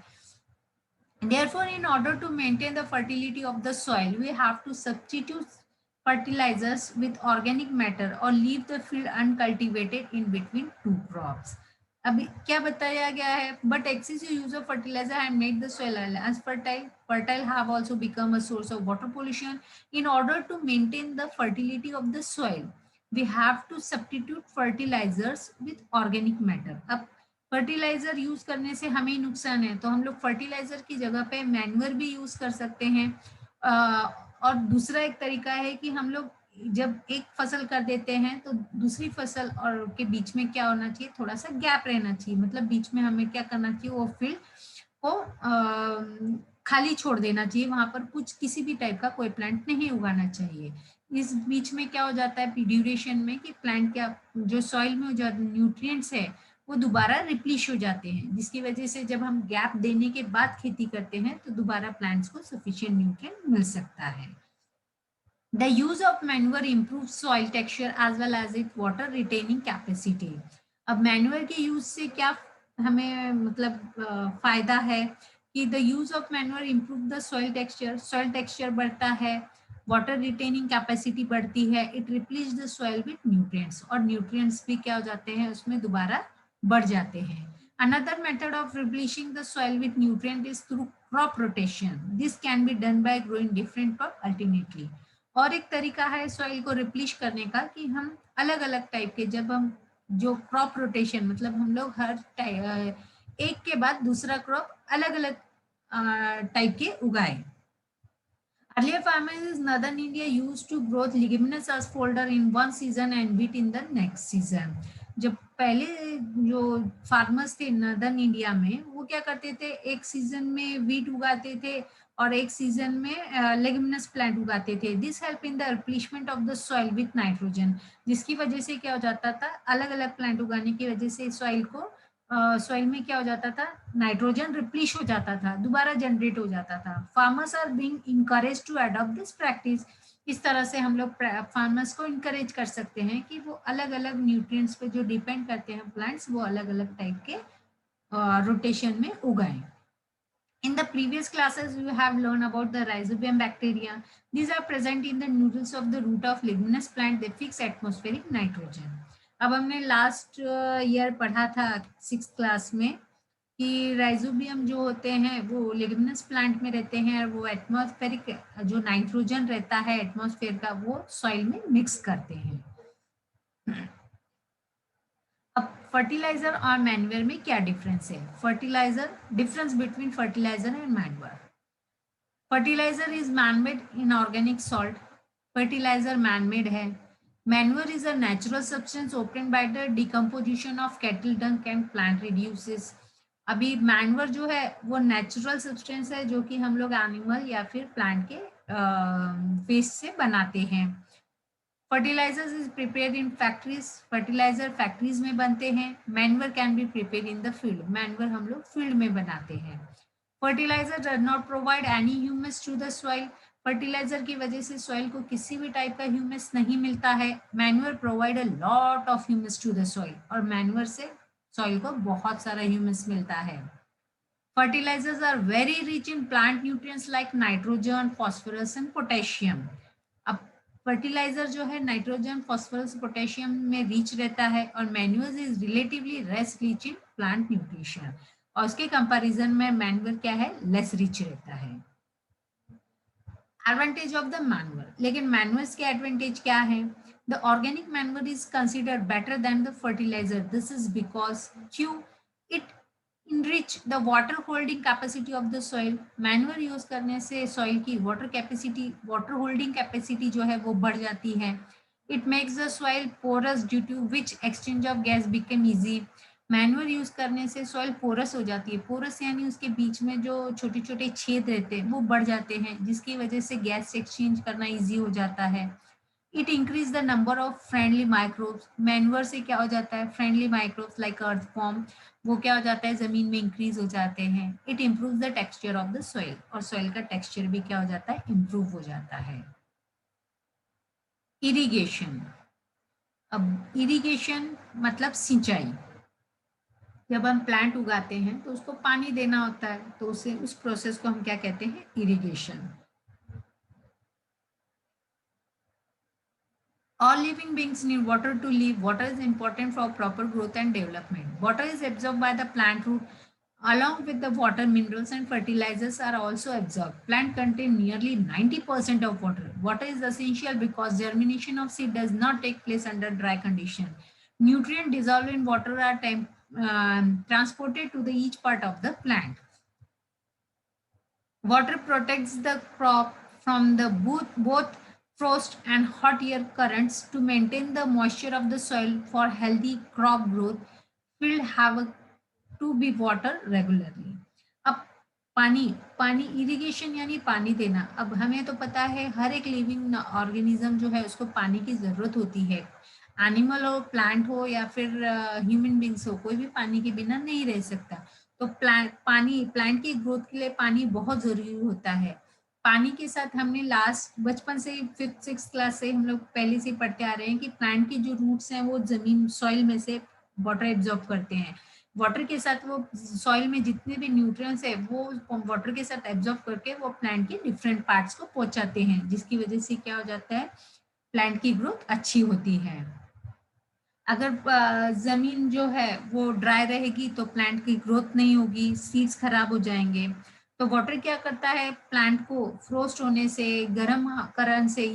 Therefore, in order to maintain the fertility of the soil, we have to substitute fertilizers with organic matter or leave the field uncultivated in between two crops. अभी क्या बताया गया है? But excessive use of fertilizer have made the soil unfertile. Fertile have also become a source of water pollution. In order to maintain the fertility of the soil, we have to substitute fertilizers with organic matter. अब fertiliser use करने से हमें नुकसान है, तो हम लोग fertiliser की जगह पे मैन्युअर भी यूज कर सकते हैं। और दूसरा एक तरीका है कि हम लोग जब एक फसल कर देते हैं तो दूसरी फसल और के बीच में क्या होना चाहिए, थोड़ा सा गैप रहना चाहिए, मतलब बीच में हमें क्या करना चाहिए, वो फील्ड को खाली छोड़ देना चाहिए, वहां पर कुछ किसी भी टाइप का कोई प्लांट नहीं उगाना चाहिए। इस बीच में क्या हो जाता है ड्यूरेशन में, कि प्लांट क्या, जो सॉइल में जो न्यूट्रिएंट्स है वो दोबारा रिप्लीश हो जाते हैं, जिसकी वजह से जब हम गैप देने के बाद खेती करते हैं तो दोबारा प्लांट्स को सफिशिएंट न्यूट्रिएंट मिल सकता है। The use of manure improves soil texture as well as its water retaining capacity. अब मैन्यूअर के यूज से क्या हमें मतलब फायदा है, कि the use of manure improve the soil texture बढ़ता है, वाटर रिटेनिंग कैपेसिटी बढ़ती है, it replace the soil with nutrients, और न्यूट्रिएंट्स भी क्या हो जाते हैं उसमें दोबारा बढ़ जाते हैं। Another method of replenishing the soil with nutrient is through crop rotation. This can be done by growing different crop alternately. और एक तरीका है सॉइल को रिप्लिश करने का, कि हम अलग अलग टाइप के, जब हम जो क्रॉप रोटेशन, मतलब हम लोग हर एक के बाद दूसरा क्रॉप अलग अलग टाइप के उगाए। Earlier farmers in northern India used to grow leguminous aspholder in one season and wheat in the next season. जब पहले जो फार्मर्स थे नॉर्दर्न इंडिया में, वो क्या करते थे, एक सीजन में वीट उगाते थे और एक सीजन में लेग्यूमिनस प्लांट उगाते थे। This help in the replacement of the soil with nitrogen, जिसकी वजह से क्या हो जाता था, अलग अलग प्लांट उगाने की वजह से सॉइल को सॉइल में क्या हो जाता था, नाइट्रोजन रिप्लीश हो जाता था, दोबारा जनरेट हो जाता था। Farmers are being encourage to adopt this practice. इस तरह से हम लोग फार्मर्स को इनकरेज कर सकते हैं कि वो अलग अलग न्यूट्रिएंट्स पे जो डिपेंड करते हैं प्लांट्स, वो अलग अलग टाइप के रोटेशन में उगाएं। In the previous classes, you have learned about the rhizobium bacteria. These are present in the nodules of the root of leguminous plant. They fix atmospheric nitrogen. अब हमने लास्ट ईयर पढ़ा था 6th class में कि rhizobium जो होते हैं वो लेग्यूमिनस प्लांट में रहते हैं, और वो एटमॉस्फेरिक जो नाइट्रोजन रहता है एटमॉस्फेयर का वो सॉइल में मिक्स करते हैं। अब फर्टिलाइजर और मैन्योर में क्या डिफरेंस है? Fertilizer, difference between fertilizer and manure. Fertilizer is manmade inorganic salt, fertilizer manmade है। Manure is a natural substance obtained by the decomposition of cattle dung and plant residues. अभी manure जो है वो natural substance है जो कि हम लोग एनिमल या फिर प्लांट के वेस्ट से बनाते हैं। Fertilisers is prepared in factories, fertiliser factories में बनते हैं। Manure can be prepared in the field, manure हम लोग फील्ड में बनाते हैं। Fertiliser does not provide any humus to the soil, fertiliser की वजह से सॉइल को किसी भी टाइप का ह्यूमस नहीं मिलता है। Manure provide a lot of humus to the soil, और मैन्योर से सॉइल को बहुत सारा ह्यूमस मिलता है। Fertilizers are very rich in plant nutrients like nitrogen, phosphorus and potassium. अब फर्टिलाइजर जो है नाइट्रोजन, फॉस्फोरस, पोटेशियम में रिच रहता है, और manure is relatively less rich in plant nutrition, और उसके कंपैरिजन में मैन्यूअर क्या है, लेस रिच रहता है। एडवांटेज ऑफ द मैन्यूअर, लेकिन मैन्यूअर्स के एडवांटेज क्या है? The organic manure is considered better than the fertilizer, this is because क्यों? It enrich the water holding capacity of the soil, manure use करने से soil की water capacity, water holding capacity जो है वो बढ़ जाती है। It makes the soil porous due to which exchange of gas become easy, manure use करने से सॉइल पोरस हो जाती है, पोरस यानी उसके बीच में जो छोटे छोटे छेद रहते हैं वो बढ़ जाते हैं, जिसकी वजह से गैस एक्सचेंज करना इजी हो जाता है। It increase the number of friendly microbes, manure से क्या हो जाता है, friendly microbes like earth form, वो क्या हो जाता है, जमीन में इंक्रीज हो जाते हैं। It improve the texture of the soil, और सॉइल का टेक्सचर भी क्या हो जाता है, इम्प्रूव हो जाता है। इरिगेशन, अब इरिगेशन मतलब सिंचाई, जब हम प्लांट उगाते हैं तो उसको पानी देना होता है, तो उसे उस प्रोसेस को हम क्या कहते हैं, irrigation. All living beings need water to live. Water is important for proper growth and development. Water is absorbed by the plant root. Along with the water, minerals and fertilizers are also absorbed. Plant contain nearly 90% of water. Water is essential because germination of seed does not take place under dry condition. Nutrient dissolved in water are transported to the each part of the plant. Water protects the crop from the both frost and hot air currents to maintain the moisture of the soil for healthy crop growth. Field have to be water regularly. अब पानी, पानी irrigation यानी पानी देना। अब हमें तो पता है हर एक लिविंग ऑर्गेनिज्म जो है उसको पानी की जरूरत होती है, एनिमल हो, प्लांट हो या फिर ह्यूमन बींग्स हो, कोई भी पानी के बिना नहीं रह सकता। तो प्लांट की ग्रोथ के लिए पानी बहुत जरूरी होता है। पानी के साथ हमने लास्ट बचपन से, 5th 6th क्लास से हम लोग पहले से पढ़ते आ रहे हैं कि प्लांट की जो रूट्स हैं वो जमीन सॉइल में से वाटर एब्जॉर्ब करते हैं। वाटर के साथ वो सॉइल में जितने भी न्यूट्रिएंट्स है वो वाटर के साथ एब्जॉर्ब करके वो प्लांट के डिफरेंट पार्ट्स को पहुंचाते हैं, जिसकी वजह से क्या हो जाता है, प्लांट की ग्रोथ अच्छी होती है। अगर जमीन जो है वो ड्राई रहेगी तो प्लांट की ग्रोथ नहीं होगी, सीड्स खराब हो जाएंगे। तो वाटर क्या करता है, प्लांट को फ्रोस्ट होने से, गर्म करंट से,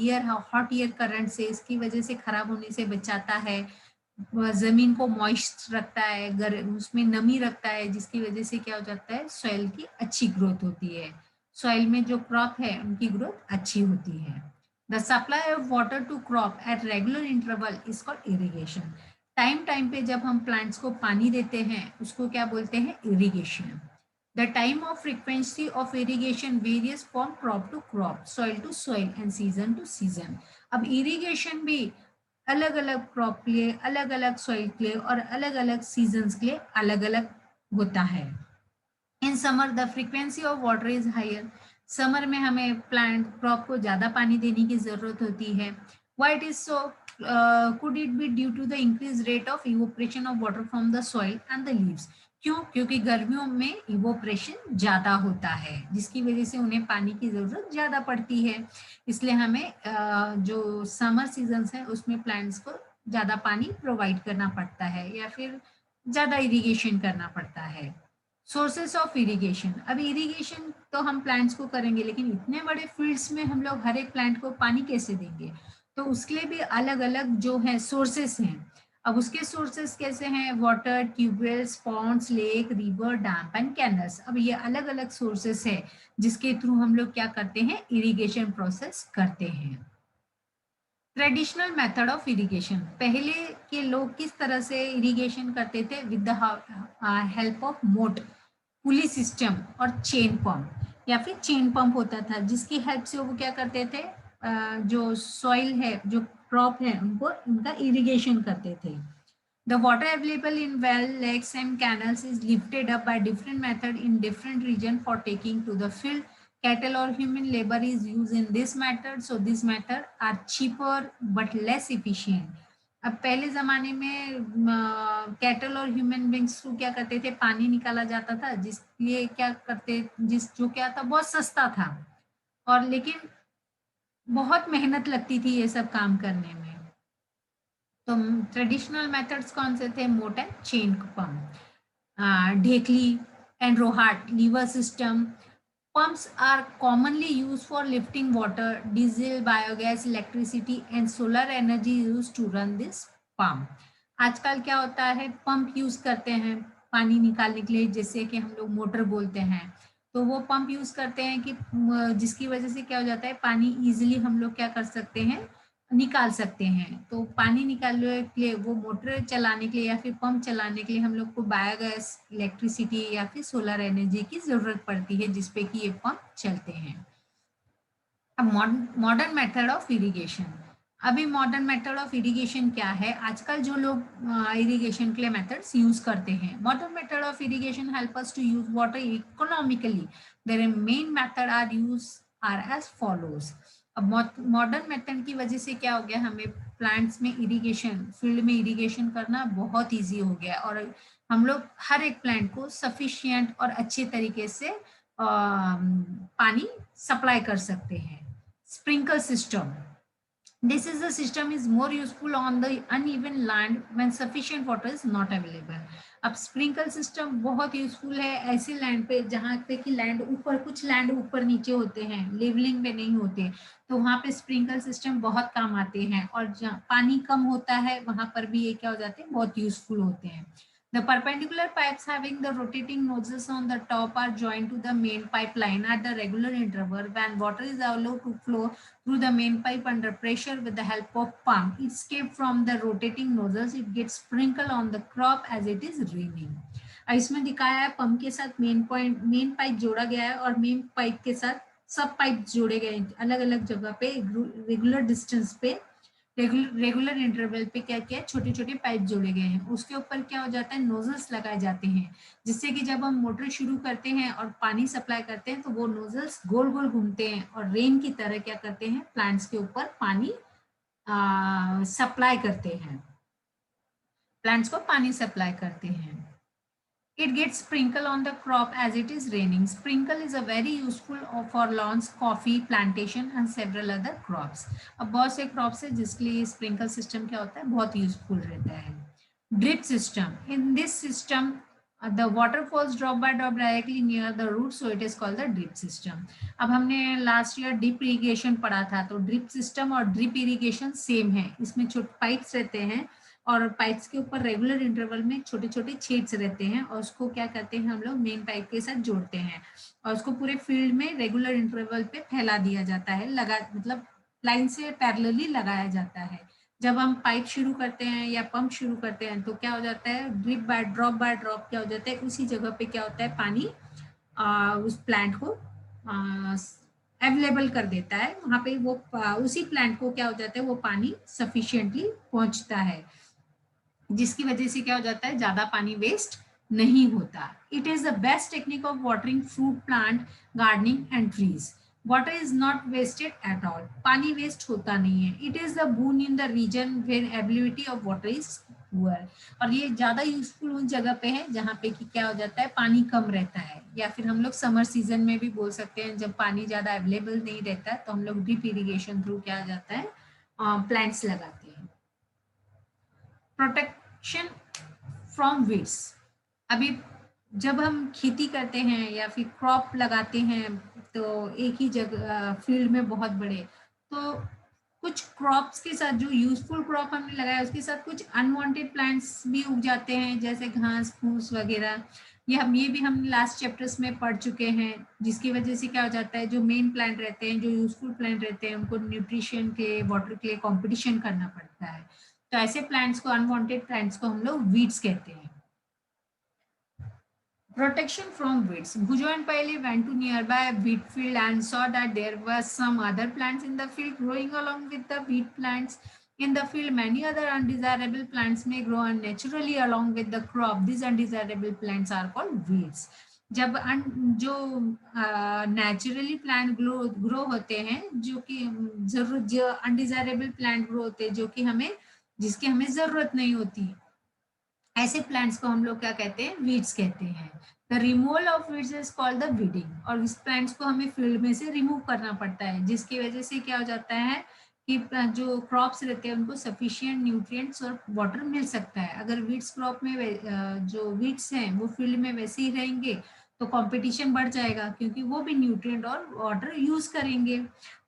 हॉट एयर करंट से, इसकी वजह से खराब होने से बचाता है। जमीन को मॉइस्ट रखता है, उसमें नमी रखता है, जिसकी वजह से क्या हो जाता है, सॉइल की अच्छी ग्रोथ होती है, सॉइल में जो क्रॉप है उनकी ग्रोथ अच्छी होती है। The supply of water to crop at regular interval is called irrigation. Time time पे जब हम प्लांट्स को पानी देते हैं उसको क्या बोलते हैं, irrigation. The time of frequency of irrigation varies from crop to crop, soil to soil and season to season. अब इरिगेशन भी अलग अलग क्रॉप के लिए, अलग अलग सॉइल के लिए और अलग अलग सीजन्स के लिए अलग अलग होता है। In summer the frequency of water is higher, summer में हमें प्लांट क्रॉप को ज्यादा पानी देने की जरूरत होती है। Why it is so? Could it be due to the increase rate of evaporation of water from the soil and the leaves? क्यों? क्योंकि गर्मियों में इवोपरेशन ज्यादा होता है, जिसकी वजह से उन्हें पानी की जरूरत ज्यादा पड़ती है। इसलिए हमें जो समर सीजन है उसमें प्लांट्स को ज्यादा पानी प्रोवाइड करना पड़ता है या फिर ज्यादा इरिगेशन करना पड़ता है। सोर्सेस ऑफ इरिगेशन, अब इरिगेशन तो हम प्लांट्स को करेंगे, लेकिन इतने बड़े फील्ड्स में हम लोग हर एक प्लांट को पानी कैसे देंगे? तो उसके लिए भी अलग अलग जो है सोर्सेस हैं। अब उसके सोर्सेस कैसे हैं? Water, tubewells, ponds, lake, river, dam and canals. अब ये अलग अलग सोर्सेस है जिसके थ्रू हम लोग क्या करते हैं? इरिगेशन प्रोसेस करते हैं। ट्रेडिशनल मेथड ऑफ इरिगेशन, पहले के लोग किस तरह से इरिगेशन करते थे? विद द हेल्प ऑफ मोट, पुली सिस्टम और चेन पंप, या फिर चेन पंप होता था जिसकी हेल्प से वो क्या करते थे? जो सॉइल है, जो क्रॉप है, उनको उनका इरिगेशन करते थे। The water available in well, lakes and canals is lifted up by different method in different region for taking to the field. Cattle or human labor is used in this method, so this method are cheaper but less efficient. अब पहले जमाने में cattle और human beings को क्या करते थे? पानी निकाला जाता था, जिसलिए क्या करते, जिस जो क्या था, बहुत सस्ता था, और लेकिन बहुत मेहनत लगती थी ये सब काम करने में। तो ट्रेडिशनल मेथड्स कौन से थे? Moat and chain pump, dhekli and rahat, lever system. Pumps are commonly used for lifting water, diesel, biogas, electricity and solar energy used to run this pump. आजकल क्या होता है? पंप यूज करते हैं पानी निकालने के लिए, जैसे कि हम लोग मोटर बोलते हैं। तो वो पंप यूज करते हैं कि जिसकी वजह से क्या हो जाता है? पानी इजीली हम लोग क्या कर सकते हैं? निकाल सकते हैं। तो पानी निकालने के लिए वो मोटर चलाने के लिए या फिर पंप चलाने के लिए हम लोग को बायोगैस, इलेक्ट्रिसिटी या फिर सोलर एनर्जी की जरूरत पड़ती है, जिसपे कि ये पंप चलते हैं। अब मॉडर्न मेथड ऑफ इरिगेशन, अभी मॉडर्न मेथड ऑफ इरिगेशन क्या है? आजकल जो लोग इरिगेशन के लिए मेथड्स यूज करते हैं, modern method of irrigation help us to use water economically. There main method are as follows. अब मॉडर्न मेथड की वजह से क्या हो गया? हमें प्लांट्स में इरिगेशन, फील्ड में इरिगेशन करना बहुत इजी हो गया, और हम लोग हर एक प्लांट को सफिशिएंट और अच्छे तरीके से पानी सप्लाई कर सकते हैं। Sprinkle system. This is the system is more useful on the uneven land when sufficient water is not available. अब स्प्रिंकल सिस्टम बहुत यूजफुल है ऐसे लैंड पे जहाँ पे कि लैंड ऊपर, कुछ लैंड ऊपर नीचे होते हैं, लेवलिंग में नहीं होते, तो वहाँ पे स्प्रिंकल सिस्टम बहुत काम आते हैं। और जहाँ पानी कम होता है वहाँ पर भी ये क्या हो जाते हैं? बहुत यूजफुल होते हैं। The perpendicular pipes having the rotating nozzles on the top are joined to the main pipeline at the regular interval. When water is allowed to flow through the main pipe under pressure with the help of pump, it escapes from the rotating nozzles. It gets sprinkled on the crop as it is raining. इसमें दिखाया है pump के साथ main pipe जोड़ा गया है, और main pipe के साथ सब पाइप जोड़े गए हैं अलग अलग जगह पे, रेगुलर डिस्टेंस पे, रेगुलर इंटरवल पे क्या क्या छोटे छोटे पाइप जोड़े गए हैं। उसके ऊपर क्या हो जाता है? नोजल्स लगाए जाते हैं, जिससे कि जब हम मोटर शुरू करते हैं और पानी सप्लाई करते हैं तो वो नोजल्स गोल गोल घूमते हैं और रेन की तरह क्या करते हैं? प्लांट्स के ऊपर पानी सप्लाई करते हैं, प्लांट्स को पानी सप्लाई करते हैं। It gets sprinkle on the crop as it is raining. Sprinkle is a very useful for lawns, coffee plantation and several other crops. अब बहुत से crops है जिसके लिए sprinkle system क्या होता है? बहुत useful रहता है। Drip system. In this system, the water falls drop by drop directly near the root, so it is called the drip system. अब हमने last year drip irrigation पढ़ा था, तो drip system और drip irrigation same है। इसमें छोटे pipes रहते हैं और पाइप्स के ऊपर रेगुलर इंटरवल में छोटे छोटे छेड्स रहते हैं, और उसको क्या करते हैं? हम लोग मेन पाइप के साथ जोड़ते हैं और उसको पूरे फील्ड में रेगुलर इंटरवल पे फैला दिया जाता है, लगा मतलब लाइन से पैरेलली लगाया जाता है। जब हम पाइप शुरू करते हैं या पंप शुरू करते हैं तो क्या हो जाता है? ड्रिप बाय ड्रॉप क्या हो जाता है? उसी जगह पे क्या होता है? पानी उस प्लांट को अवेलेबल कर देता है, वहां पे वो उसी प्लांट को क्या हो जाता है? वो पानी सफिशिएंटली पहुंचता है, जिसकी वजह से क्या हो जाता है? ज्यादा पानी वेस्ट नहीं होता। It is the best technique of watering fruit plant, gardening and trees. Water is not wasted at all, पानी वेस्ट होता नहीं है। It is the boon in the region where availability of water is poor, और ये ज्यादा useful उन जगह पे है जहाँ पे कि क्या हो जाता है? पानी कम रहता है, या फिर हम लोग समर सीजन में भी बोल सकते हैं जब पानी ज्यादा अवेलेबल नहीं रहता है तो हम लोग ड्रिप इरिगेशन थ्रू क्या जाता है? प्लांट्स लगाते हैं। प्रोटेक्शन फ्रॉम वीड्स, अभी जब हम खेती करते हैं या फिर क्रॉप लगाते हैं तो एक ही जगह फील्ड में बहुत बड़े, तो कुछ क्रॉप्स के साथ जो यूजफुल क्रॉप हमने लगाया उसके साथ कुछ अनवांटेड प्लांट्स भी उग जाते हैं, जैसे घास फूस वगैरह। ये भी हम लास्ट चैप्टर्स में पढ़ चुके हैं, जिसकी वजह से क्या हो जाता है, जो मेन प्लांट रहते हैं, जो यूजफुल प्लांट रहते हैं, उनको न्यूट्रिशन के वाटर के लिए कंपटीशन करना पड़ता है। तो ऐसे प्लांट्स को, अनवांटेड प्लांट्स को हम लोग वीड्स कहते हैं। Protection from weeds. Bhujo and Paili went to nearby a wheat field and saw that there were some other plants in the field growing along with the wheat plants. In the field, many other undesirable plants may grow unnaturally along with the crop. These undesirable plants are called weeds. जब जो naturally plant grow होते हैं, जो कि जरूरत, जो undesirable plant grow होते हैं, जो कि हमें, जिसकी हमें जरूरत नहीं होती, ऐसे प्लांट्स को हम लोग क्या कहते हैं, वीड्स कहते हैं। The removal of weeds is called the weeding. और इस प्लांट्स को हमें फील्ड में से रिमूव करना पड़ता है, जिसकी वजह से क्या हो जाता है कि जो क्रॉप्स रहते हैं उनको सफिशिएंट न्यूट्रिएंट्स और वाटर मिल सकता है। अगर वीड्स क्रॉप में जो वीड्स हैं वो फील्ड में वैसे ही रहेंगे तो कंपटीशन बढ़ जाएगा, क्योंकि वो भी न्यूट्रिएंट और वाटर यूज करेंगे।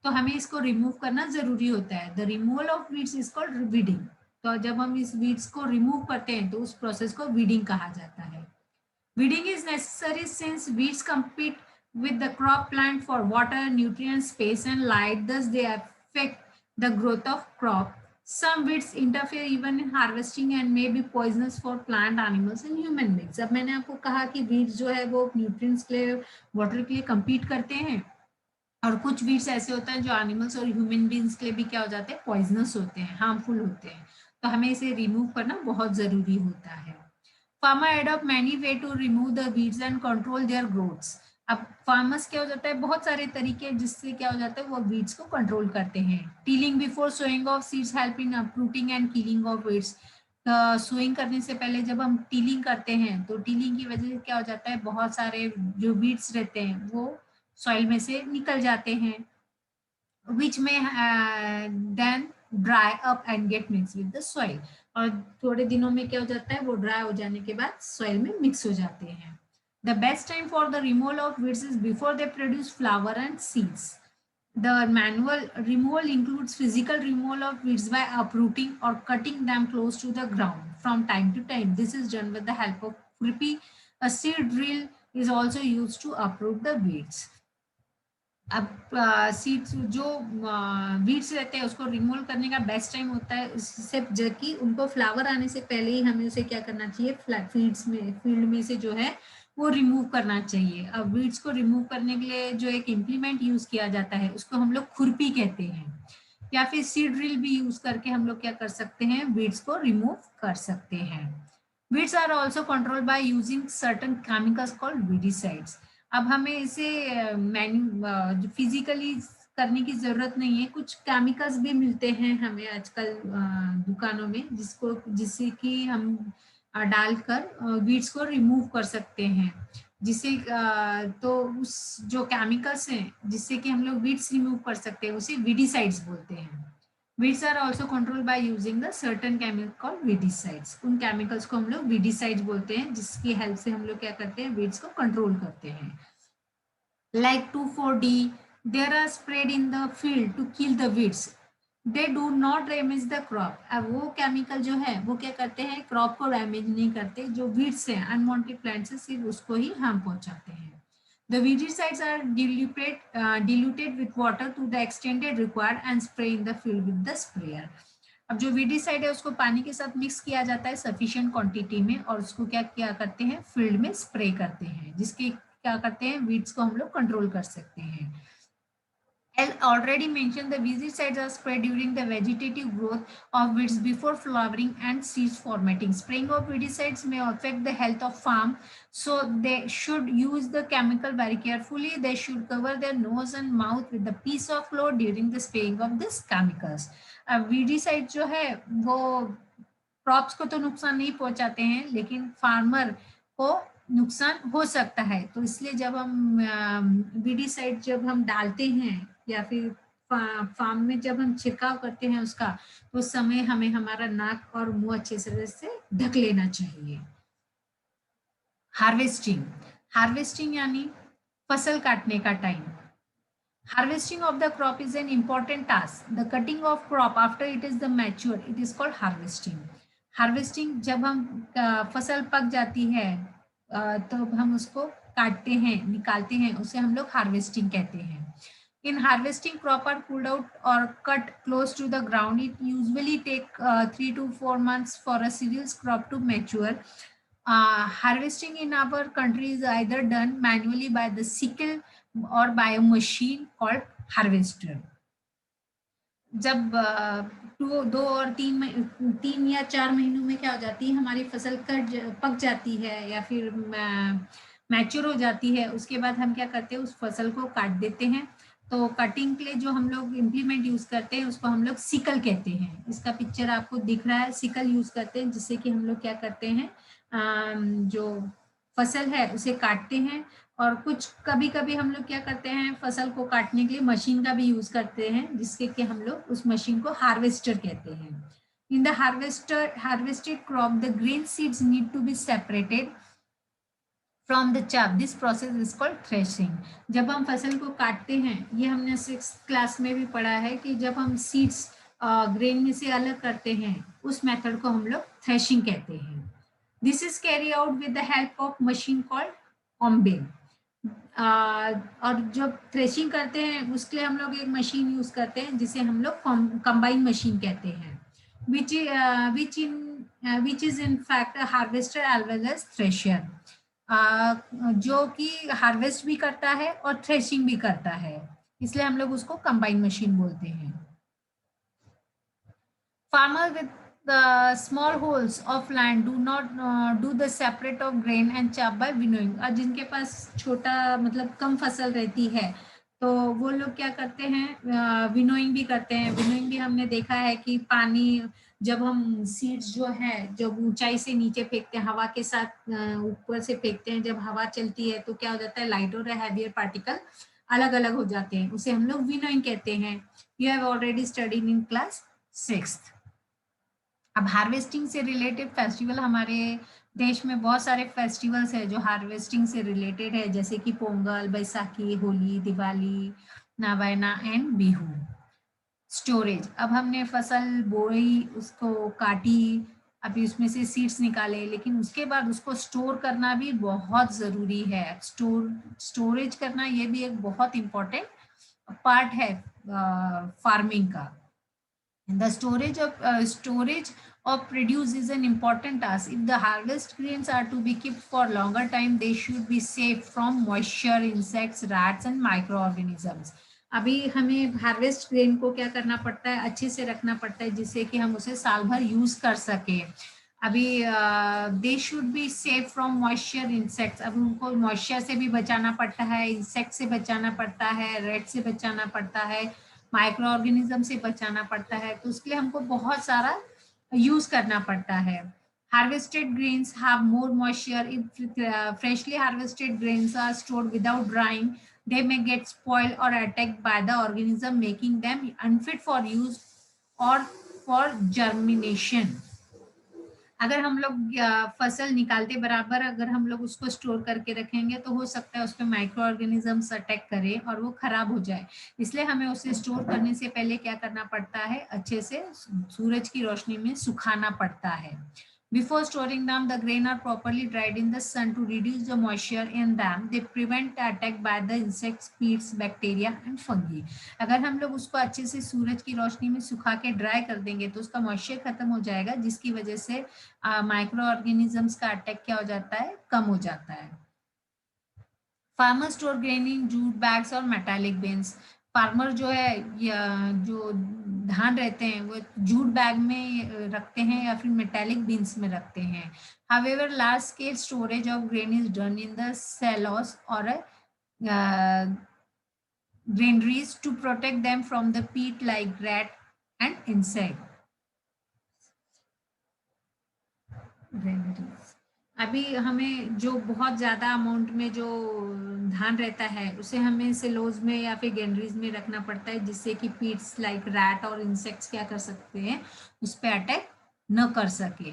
तो हमें इसको रिमूव करना जरूरी होता है। The removal of weeds is called weeding. तो जब हम इस वीड्स को रिमूव करते हैं तो उस प्रोसेस को वीडिंग कहा जाता है। Weeding is necessary since weeds compete with the crop plant for water, nutrients, space and light, thus they affect the growth of crop. Some weeds interfere even in harvesting and may be poisonous for plant, animals and human beings. अब मैंने आपको कहा कि weeds जो है वो nutrients के लिए, वाटर के लिए compete करते हैं, और कुछ वीड्स ऐसे होते हैं जो एनिमल्स और ह्यूमन बींग्स के लिए भी क्या हो जाते हैं, पॉइजनस होते हैं, हार्मफुल होते हैं। तो हमें इसे रिमूव करना बहुत जरूरी होता है। Farmer adopt many way to remove the weeds and control their growths. अब फार्मर्स क्या हो जाता है, बहुत सारे तरीके जिससे क्या हो जाता है वो वीड्स को कंट्रोल करते हैं। Tilling before sowing of seeds help in uprooting and killing of weeds. Sowing करने से पहले जब हम टीलिंग करते हैं तो टीलिंग की वजह से क्या हो जाता है, बहुत सारे जो वीड्स रहते हैं वो सॉइल में से निकल जाते हैं, which may then dry up and get mixed with the soil। और थोड़े दिनों में क्या हो जाता है, वो ड्राई हो जाने के बाद सॉइल में मिक्स हो जाते हैं। The best time for the removal of weeds is before they produce flower and seeds. The manual removal includes physical removal of weeds by uprooting or cutting them close to the ground from time to time. This is done with the help of Krippy. A seed drill is also used to uproot the weeds. अब seeds जो weeds रहते हैं उसको remove करने का best time होता है, इससे जबकि उनको फ्लावर आने से पहले ही हमें उसे क्या करना चाहिए, फील्ड में से जो है वो रिमूव करना चाहिए। अब वीड्स को रिमूव करने के लिए जो एक इम्प्लीमेंट यूज किया जाता है उसको हम लोग खुरपी कहते हैं, या फिर सीड ड्रिल भी यूज करके हम लोग क्या कर सकते हैं, वीड्स को रिमूव कर सकते हैं। Weeds are also control by using certain chemicals called weedicides. अब हमें इसे फिजिकली करने की जरूरत नहीं है, कुछ केमिकल्स भी मिलते हैं हमें आजकल दुकानों में, जिससे कि हम डालकर वीड्स को रिमूव कर सकते हैं। जिससे तो उस जो केमिकल्स हैं जिससे कि हम लोग वीड्स रिमूव कर सकते हैं उसे वीडिसाइड्स बोलते हैं। Weeds are also control by using the certain chemical called weedicides. उन केमिकल्स को हम लोग वीडिसाइड्स बोलते हैं, जिसकी हेल्प से हम लोग क्या करते हैं, वीड्स को कंट्रोल करते हैं। Like 2,4-D, they are sprayed in the field to kill the weeds. They do not damage the crop. अब वो केमिकल जो है वो क्या करते हैं, क्रॉप को डैमेज नहीं करते, जो वीड्स हैं, अनवांटेड प्लांट्स है, सिर्फ उसको ही हार्म पहुंचाते हैं। The weedicides are diluted with water to the extent required and spray in the field with the sprayer. अब जो वीडिसाइड है उसको पानी के साथ मिक्स किया जाता है सफिशिएंट क्वांटिटी में, और उसको क्या करते हैं, फील्ड में स्प्रे करते हैं, जिसके क्या करते हैं, वीड्स को हम लोग कंट्रोल कर सकते हैं। As already mentioned, the weedicides are sprayed during the vegetative growth of weeds before flowering and seeds formatting. Spraying of weedicides may affect the health of farm, so they should use the chemical very carefully. They should cover their nose and mouth with a piece of cloth during the spraying of these chemicals. Weedicide जो है वो crops को तो नुकसान नहीं पहुंचाते हैं, लेकिन फार्मर को नुकसान हो सकता है। तो इसलिए जब हम वीडिसाइड जब हम डालते हैं या फिर फार्म में जब हम छिड़काव करते हैं उसका, तो उस समय हमें हमारा नाक और मुंह अच्छे तरह से ढक लेना चाहिए। हार्वेस्टिंग, हार्वेस्टिंग यानी फसल काटने का time. Harvesting of the crop is an important task. The cutting of crop after it is the mature, it is called harvesting. Harvesting जब हम फसल पक जाती है तो हम उसको काटते हैं, निकालते हैं, उसे हम लोग हार्वेस्टिंग कहते हैं. In harvesting, crop are pulled out or cut close to the ground. It usually take 3 to 4 months for a cereals crop to mature. Harvesting in our country is either done manually by the sickle or by a machine called harvester. जब दो और तीन या 4 महीनों में क्या हो जाती है, हमारी फसल पक जाती है या फिर मैच्योर हो जाती है, उसके बाद हम क्या करते हैं, उस फसल को काट देते हैं. तो कटिंग के लिए जो हम लोग इम्प्लीमेंट यूज करते हैं उसको हम लोग सिकल कहते हैं. इसका पिक्चर आपको दिख रहा है. सिकल यूज करते हैं जिससे कि हम लोग क्या करते हैं, जो फसल है उसे काटते हैं. और कुछ कभी कभी हम लोग क्या करते हैं, फसल को काटने के लिए मशीन का भी यूज करते हैं, जिसके कि हम लोग उस मशीन को हार्वेस्टर कहते हैं. In the harvested crop the grain seeds need to be separated from the chaff. This process is called threshing. जब हम फसल को काटते हैं, ये हमने 6th क्लास में भी पढ़ा है कि जब हम सीड्स ग्रेन में से अलग करते हैं, उस मेथड को हम लोग थ्रेशिंग कहते हैं. This is carry out with the help of machine called combine. और जब थ्रेशिंग करते हैं उसके लिए हम लोग एक मशीन यूज करते हैं जिसे हम लोग कंबाइन मशीन कहते हैं, which is in fact harvester as well as thresher, जो कि हार्वेस्ट भी करता है और थ्रेशिंग भी करता है, इसलिए हम लोग उसको कंबाइन मशीन बोलते हैं. Farmers with the small holes of land do not do the separate of grain and chaff by winnowing. और जिनके पास छोटा मतलब कम फसल रहती है तो वो लोग क्या करते हैं, विनोइंग भी करते हैं. विनोइंग भी हमने देखा है कि पानी जब हम सीड्स जो है जब ऊंचाई से नीचे फेंकते हैं, हवा के साथ ऊपर से फेंकते हैं, जब हवा चलती है तो क्या हो जाता है, लाइटर और हैवियर पार्टिकल अलग अलग हो जाते हैं, उसे हम लोग विनोइंग कहते हैं. You have already studied in class 6th. अब हार्वेस्टिंग से रिलेटेड फेस्टिवल, हमारे देश में बहुत सारे फेस्टिवल्स है जो हार्वेस्टिंग से रिलेटेड है, जैसे कि पोंगल, बैसाखी, होली, दिवाली, नावायना एंड बिहू. स्टोरेज, अब हमने फसल बोई, उसको काटी, अभी उसमें से सीड्स निकाले, लेकिन उसके बाद उसको स्टोर करना भी बहुत जरूरी है. स्टोरेज करना ये भी एक बहुत इंपॉर्टेंट पार्ट है फार्मिंग का. The storage of produce is an important task. If the harvest grains are to be kept for longer time, they should be safe from moisture, insects, rats and microorganisms. अभी हमें harvest grain को क्या करना पड़ता है, अच्छे से रखना पड़ता है जिससे कि हम उसे साल भर यूज कर सके. अभी they should be safe from moisture, insects. अब उनको मॉइस्चर से भी बचाना पड़ता है, इंसेक्ट से बचाना पड़ता है, रेड से बचाना पड़ता है, माइक्रो ऑर्गेनिज्म से बचाना पड़ता है. तो उसके लिए हमको बहुत सारा यूज करना पड़ता है. Harvested grains have more moisture. If freshly harvested grains are stored without drying, they may get spoiled or attacked by the organism, making them unfit for use or for germination. अगर हम लोग फसल निकालते बराबर अगर हम लोग उसको स्टोर करके रखेंगे तो हो सकता है उस पर माइक्रो ऑर्गेनिजम्स अटैक करे और वो खराब हो जाए. इसलिए हमें उसे स्टोर करने से पहले क्या करना पड़ता है, अच्छे से सूरज की रोशनी में सुखाना पड़ता है. Before storing them, the grain are properly dried in the sun to reduce the moisture in them. They prevent the attack by the insects, pests, bacteria and fungi. अगर हम लोग उसको अच्छे से सूरज की रोशनी में सुखा के ड्राई कर देंगे तो उसका मॉइस्चर खत्म हो जाएगा, जिसकी वजह से माइक्रो ऑर्गेनिजम्स का अटैक क्या हो जाता है, कम हो जाता है. Farmer store grain in jute bags और मेटालिक बिन्स. फार्मर जो है जो धान रहते हैं वो जूट बैग में रखते हैं या फिर मेटालिक बिन्स में रखते हैं. However large scale storage of grain is done in the सेलोस और granaries to protect them from the peat like rat and insect. अभी हमें जो बहुत ज्यादा अमाउंट में जो धान रहता है उसे हमें सेलोज में या फिर गैनरीज में रखना पड़ता है, जिससे कि पीट्स लाइक रैट और इंसेक्ट्स क्या कर सकते हैं, उस पर अटैक न कर सके.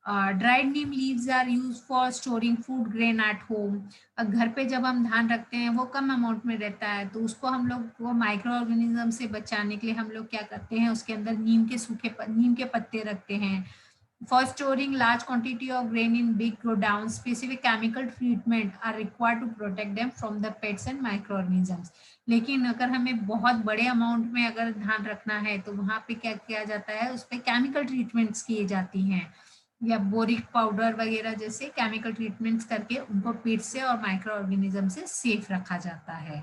Dried neem leaves are use for storing food grain at home. घर पे जब हम धान रखते हैं वो कम अमाउंट में रहता है, तो उसको हम लोग वो माइक्रो ऑर्गेनिज्म से बचाने के लिए हम लोग क्या करते हैं, उसके अंदर नीम के पत्ते रखते हैं। For storing large quantity of grain in big godowns, specific chemical treatment are required to protect them from the pests and microorganisms. लेकिन अगर हमें बहुत बड़े अमाउंट में अगर धान रखना है तो वहाँ पे क्या किया जाता है, उस पर केमिकल ट्रीटमेंट्स किए जाती हैं, या बोरिक पाउडर वगैरह जैसे केमिकल ट्रीटमेंट्स करके उनको पेट से और माइक्रो ऑर्गेनिज्म से सेफ रखा जाता है।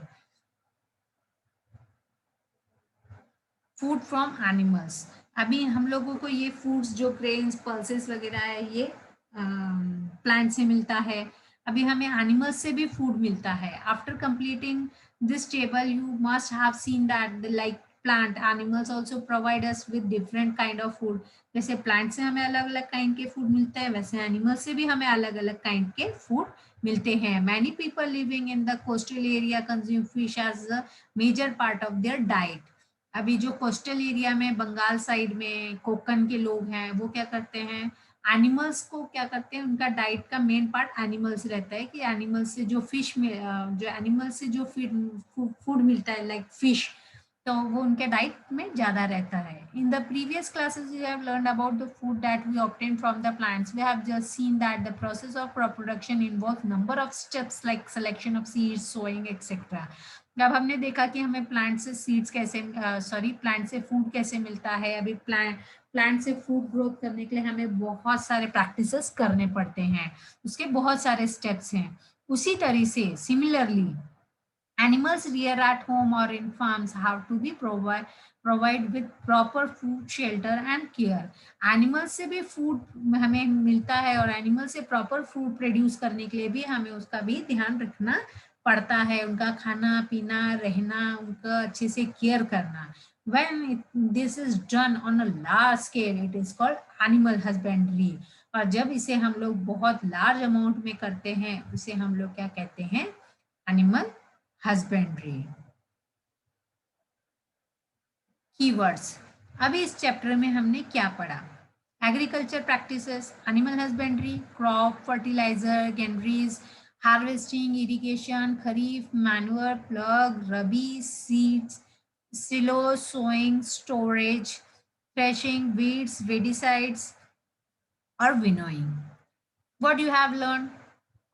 फूड फ्रॉम एनिमल्स, अभी हम लोगों को ये फूड्स जो ग्रेन्स पल्सेस वगैरह है ये प्लांट से मिलता है। अभी हमें एनिमल्स से भी फूड मिलता है। After completing this table you must have seen that like plant animals also provide us with different kind of food. जैसे प्लांट से हमें अलग अलग काइंड के फूड मिलते हैं, वैसे एनिमल से भी हमें अलग अलग काइंड के फूड मिलते हैं। Many people living in the coastal area consume fish as a major part of their diet. अभी जो कोस्टल एरिया में बंगाल साइड में कोकन के लोग हैं वो क्या करते हैं, एनिमल्स को क्या करते हैं, उनका डाइट का मेन पार्ट एनिमल्स रहता है कि एनिमल्स से जो फिश में जो एनिमल्स से जो फूड मिलता है लाइक फिश, तो वो उनके डाइट में ज्यादा रहता है। In the previous classes we have learned about the food that we obtain from the plants. We have just seen that the process of crop production involve number of steps like selection of seeds, sowing etcetera. अब हमने देखा कि हमें plant से seeds कैसे plant से food कैसे मिलता है। अभी प्लांट से फूड ग्रोथ करने के लिए हमें बहुत सारे प्रैक्टिसेस करने पड़ते हैं, उसके बहुत सारे स्टेप्स हैं। उसी तरह से similarly animals reared at home or in farms have to be provide with proper food, shelter and care. Animal से भी फूड हमें मिलता है और एनिमल से प्रॉपर फूड प्रोड्यूस करने के लिए भी हमें उसका भी ध्यान रखना पड़ता है, उनका खाना पीना रहना, उनका अच्छे से केयर करना। this is done on a large scale it is called animal husbandry। और जब इसे हम लोग बहुत लार्ज अमाउंट में करते हैं उसे हम लोग क्या कहते हैं, एनिमल हस्बेंड्री। कीवर्ड्स, अभी इस चैप्टर में हमने क्या पढ़ा, agriculture practices, animal husbandry, crop, fertilizer, granaries, harvesting, irrigation, kharif, manure, plough, rabi, seeds, silo, sowing, storage, threshing, weeds, weedicides और winnowing. What you have learned?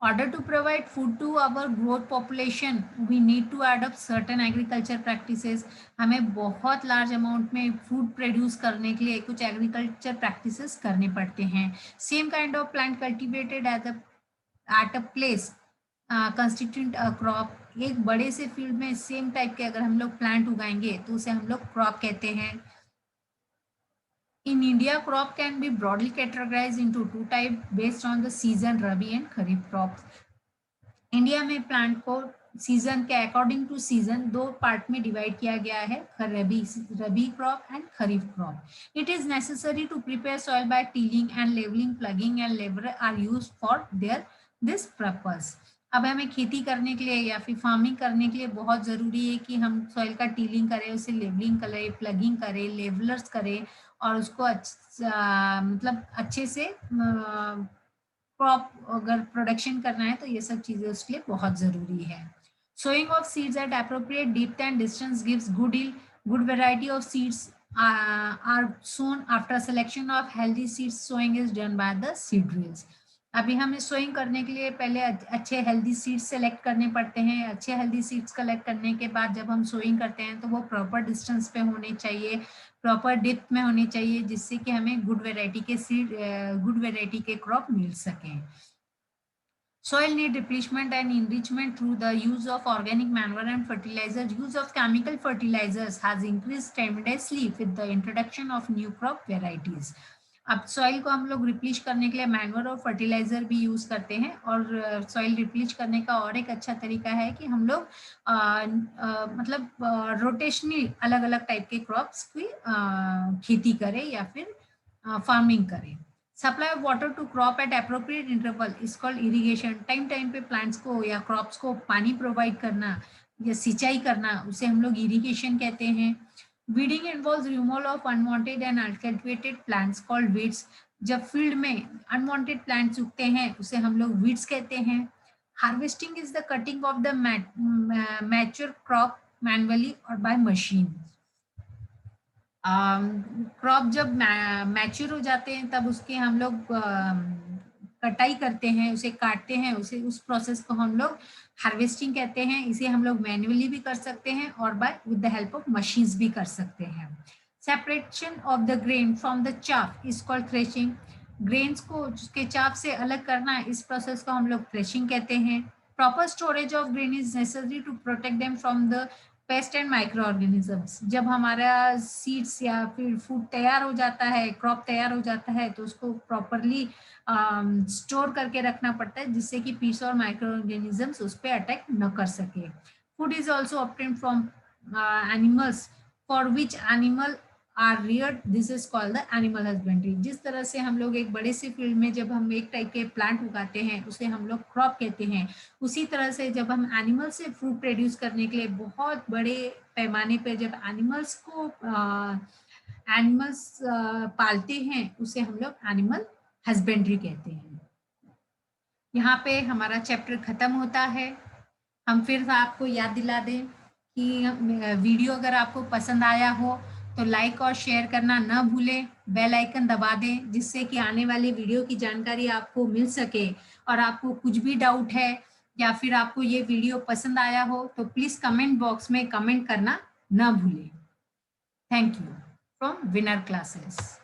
Order to provide food to our growth population, we need to adopt certain agriculture practices। हमें बहुत large amount में food produce करने के लिए कुछ agriculture practices करने पड़ते हैं। Same kind of plant cultivated at a place constitute a crop. एक बड़े से फील्ड में सेम टाइप के अगर हम लोग प्लांट उगाएंगे तो उसे हम लोग क्रॉप कहते हैं। In India, crop can be broadly categorized into two types based on the season, Rabi and Kharif crops। India में प्लांट को सीजन के अकॉर्डिंग टू सीजन दो पार्ट में डिवाइड किया गया है, rabi crop and kharif crop. It is necessary to prepare soil by tilling and levelling, ploughing and labour are used for their this purpose. अब हमें खेती करने के लिए या फिर फार्मिंग करने के लिए बहुत जरूरी है कि हम सॉइल का टीलिंग करें, उसे लेवलिंग करें, प्लगिंग करें, लेवलर्स करें और उसको मतलब अच्छे से क्रॉप अगर प्रोडक्शन करना है तो ये सब चीजें उसके लिए बहुत जरूरी है। Sowing of seeds at appropriate depth and distance gives good yield। Good variety of seeds are sown after selection of healthy seeds। sowing is done by the seed drills। अभी हमें सोइंग करने के लिए पहले अच्छे हेल्दी सीड्स सेलेक्ट करने पड़ते हैं। अच्छे हेल्दी सीड्स कलेक्ट करने के बाद जब हम सोइंग करते हैं तो वो प्रॉपर डिस्टेंस पे होने चाहिए, प्रॉपर डेप्थ में होनी चाहिए, जिससे कि हमें गुड वेराइटी के सीड गुड वेराइटी के क्रॉप मिल सकें। Soil need replenishment and enrichment through the use of organic manure and fertilizers। Use of chemical fertilizers has increased tremendously with the introduction of new crop varieties। अब soil को हम लोग रिप्लिश करने के लिए manure और फर्टिलाइजर भी यूज करते हैं। और सॉइल रिप्लिश करने का और एक अच्छा तरीका है कि हम लोग मतलब रोटेशनली अलग अलग टाइप के क्रॉप्स की खेती करें या फिर फार्मिंग करें। Supply of water to crop at appropriate interval is called irrigation. Time पे प्लांट्स को या क्रॉप्स को पानी प्रोवाइड करना या सिंचाई करना उसे हम लोग इरिगेशन कहते हैं। Weeding involves removal of unwanted and uncultivated plants called weeds. जब फील्ड में अनवांटेड प्लांट्स उगते हैं उसे हम लोग वीड्स कहते हैं। Harvesting is the cutting of the mature crop manually और बाय मशीन। क्रॉप जब मैच्योर हो जाते हैं तब उसके हम लोग कटाई करते हैं, उसे काटते हैं, उसे उस प्रोसेस को हम लोग हार्वेस्टिंग कहते हैं। इसे हम लोग मैन्युअली भी कर सकते हैं और by with the help of machines भी कर सकते हैं। Separation of the grain from the chaff is called threshing. Grains को उसके चाफ से अलग करना, इस प्रोसेस को हम लोग थ्रेशिंग कहते हैं। Proper storage of grain is necessary to protect them from the pest and micro organisms. जब हमारा सीड्स या फिर फूड तैयार हो जाता है, क्रॉप तैयार हो जाता है, तो उसको प्रॉपरली स्टोर करके रखना पड़ता है जिससे कि पीस और माइक्रो ऑर्गेनिजम्स उस पर अटैक न कर सके। Food is also obtained from animals for which animal are reared, this is called the animal husbandry. जिस तरह से हम लोग एक बड़े से फील्ड में जब हम एक टाइप के प्लांट उगाते हैं उसे हम लोग क्रॉप कहते हैं, उसी तरह से जब हम एनिमल से फूड प्रोड्यूस करने के लिए बहुत बड़े पैमाने पर जब एनिमल्स पालते हैं उसे हम लोग एनिमल हस्बेंड्री कहते हैं। यहाँ पे हमारा चैप्टर खत्म होता है। हम फिर से आपको याद दिला दें कि वीडियो अगर आपको पसंद आया हो तो लाइक और शेयर करना न भूलें, बेल आइकन दबा दें जिससे कि आने वाली वीडियो की जानकारी आपको मिल सके। और आपको कुछ भी डाउट है या फिर आपको ये वीडियो पसंद आया हो तो प्लीज कमेंट बॉक्स में कमेंट करना न भूलें। Thank you from winner classes.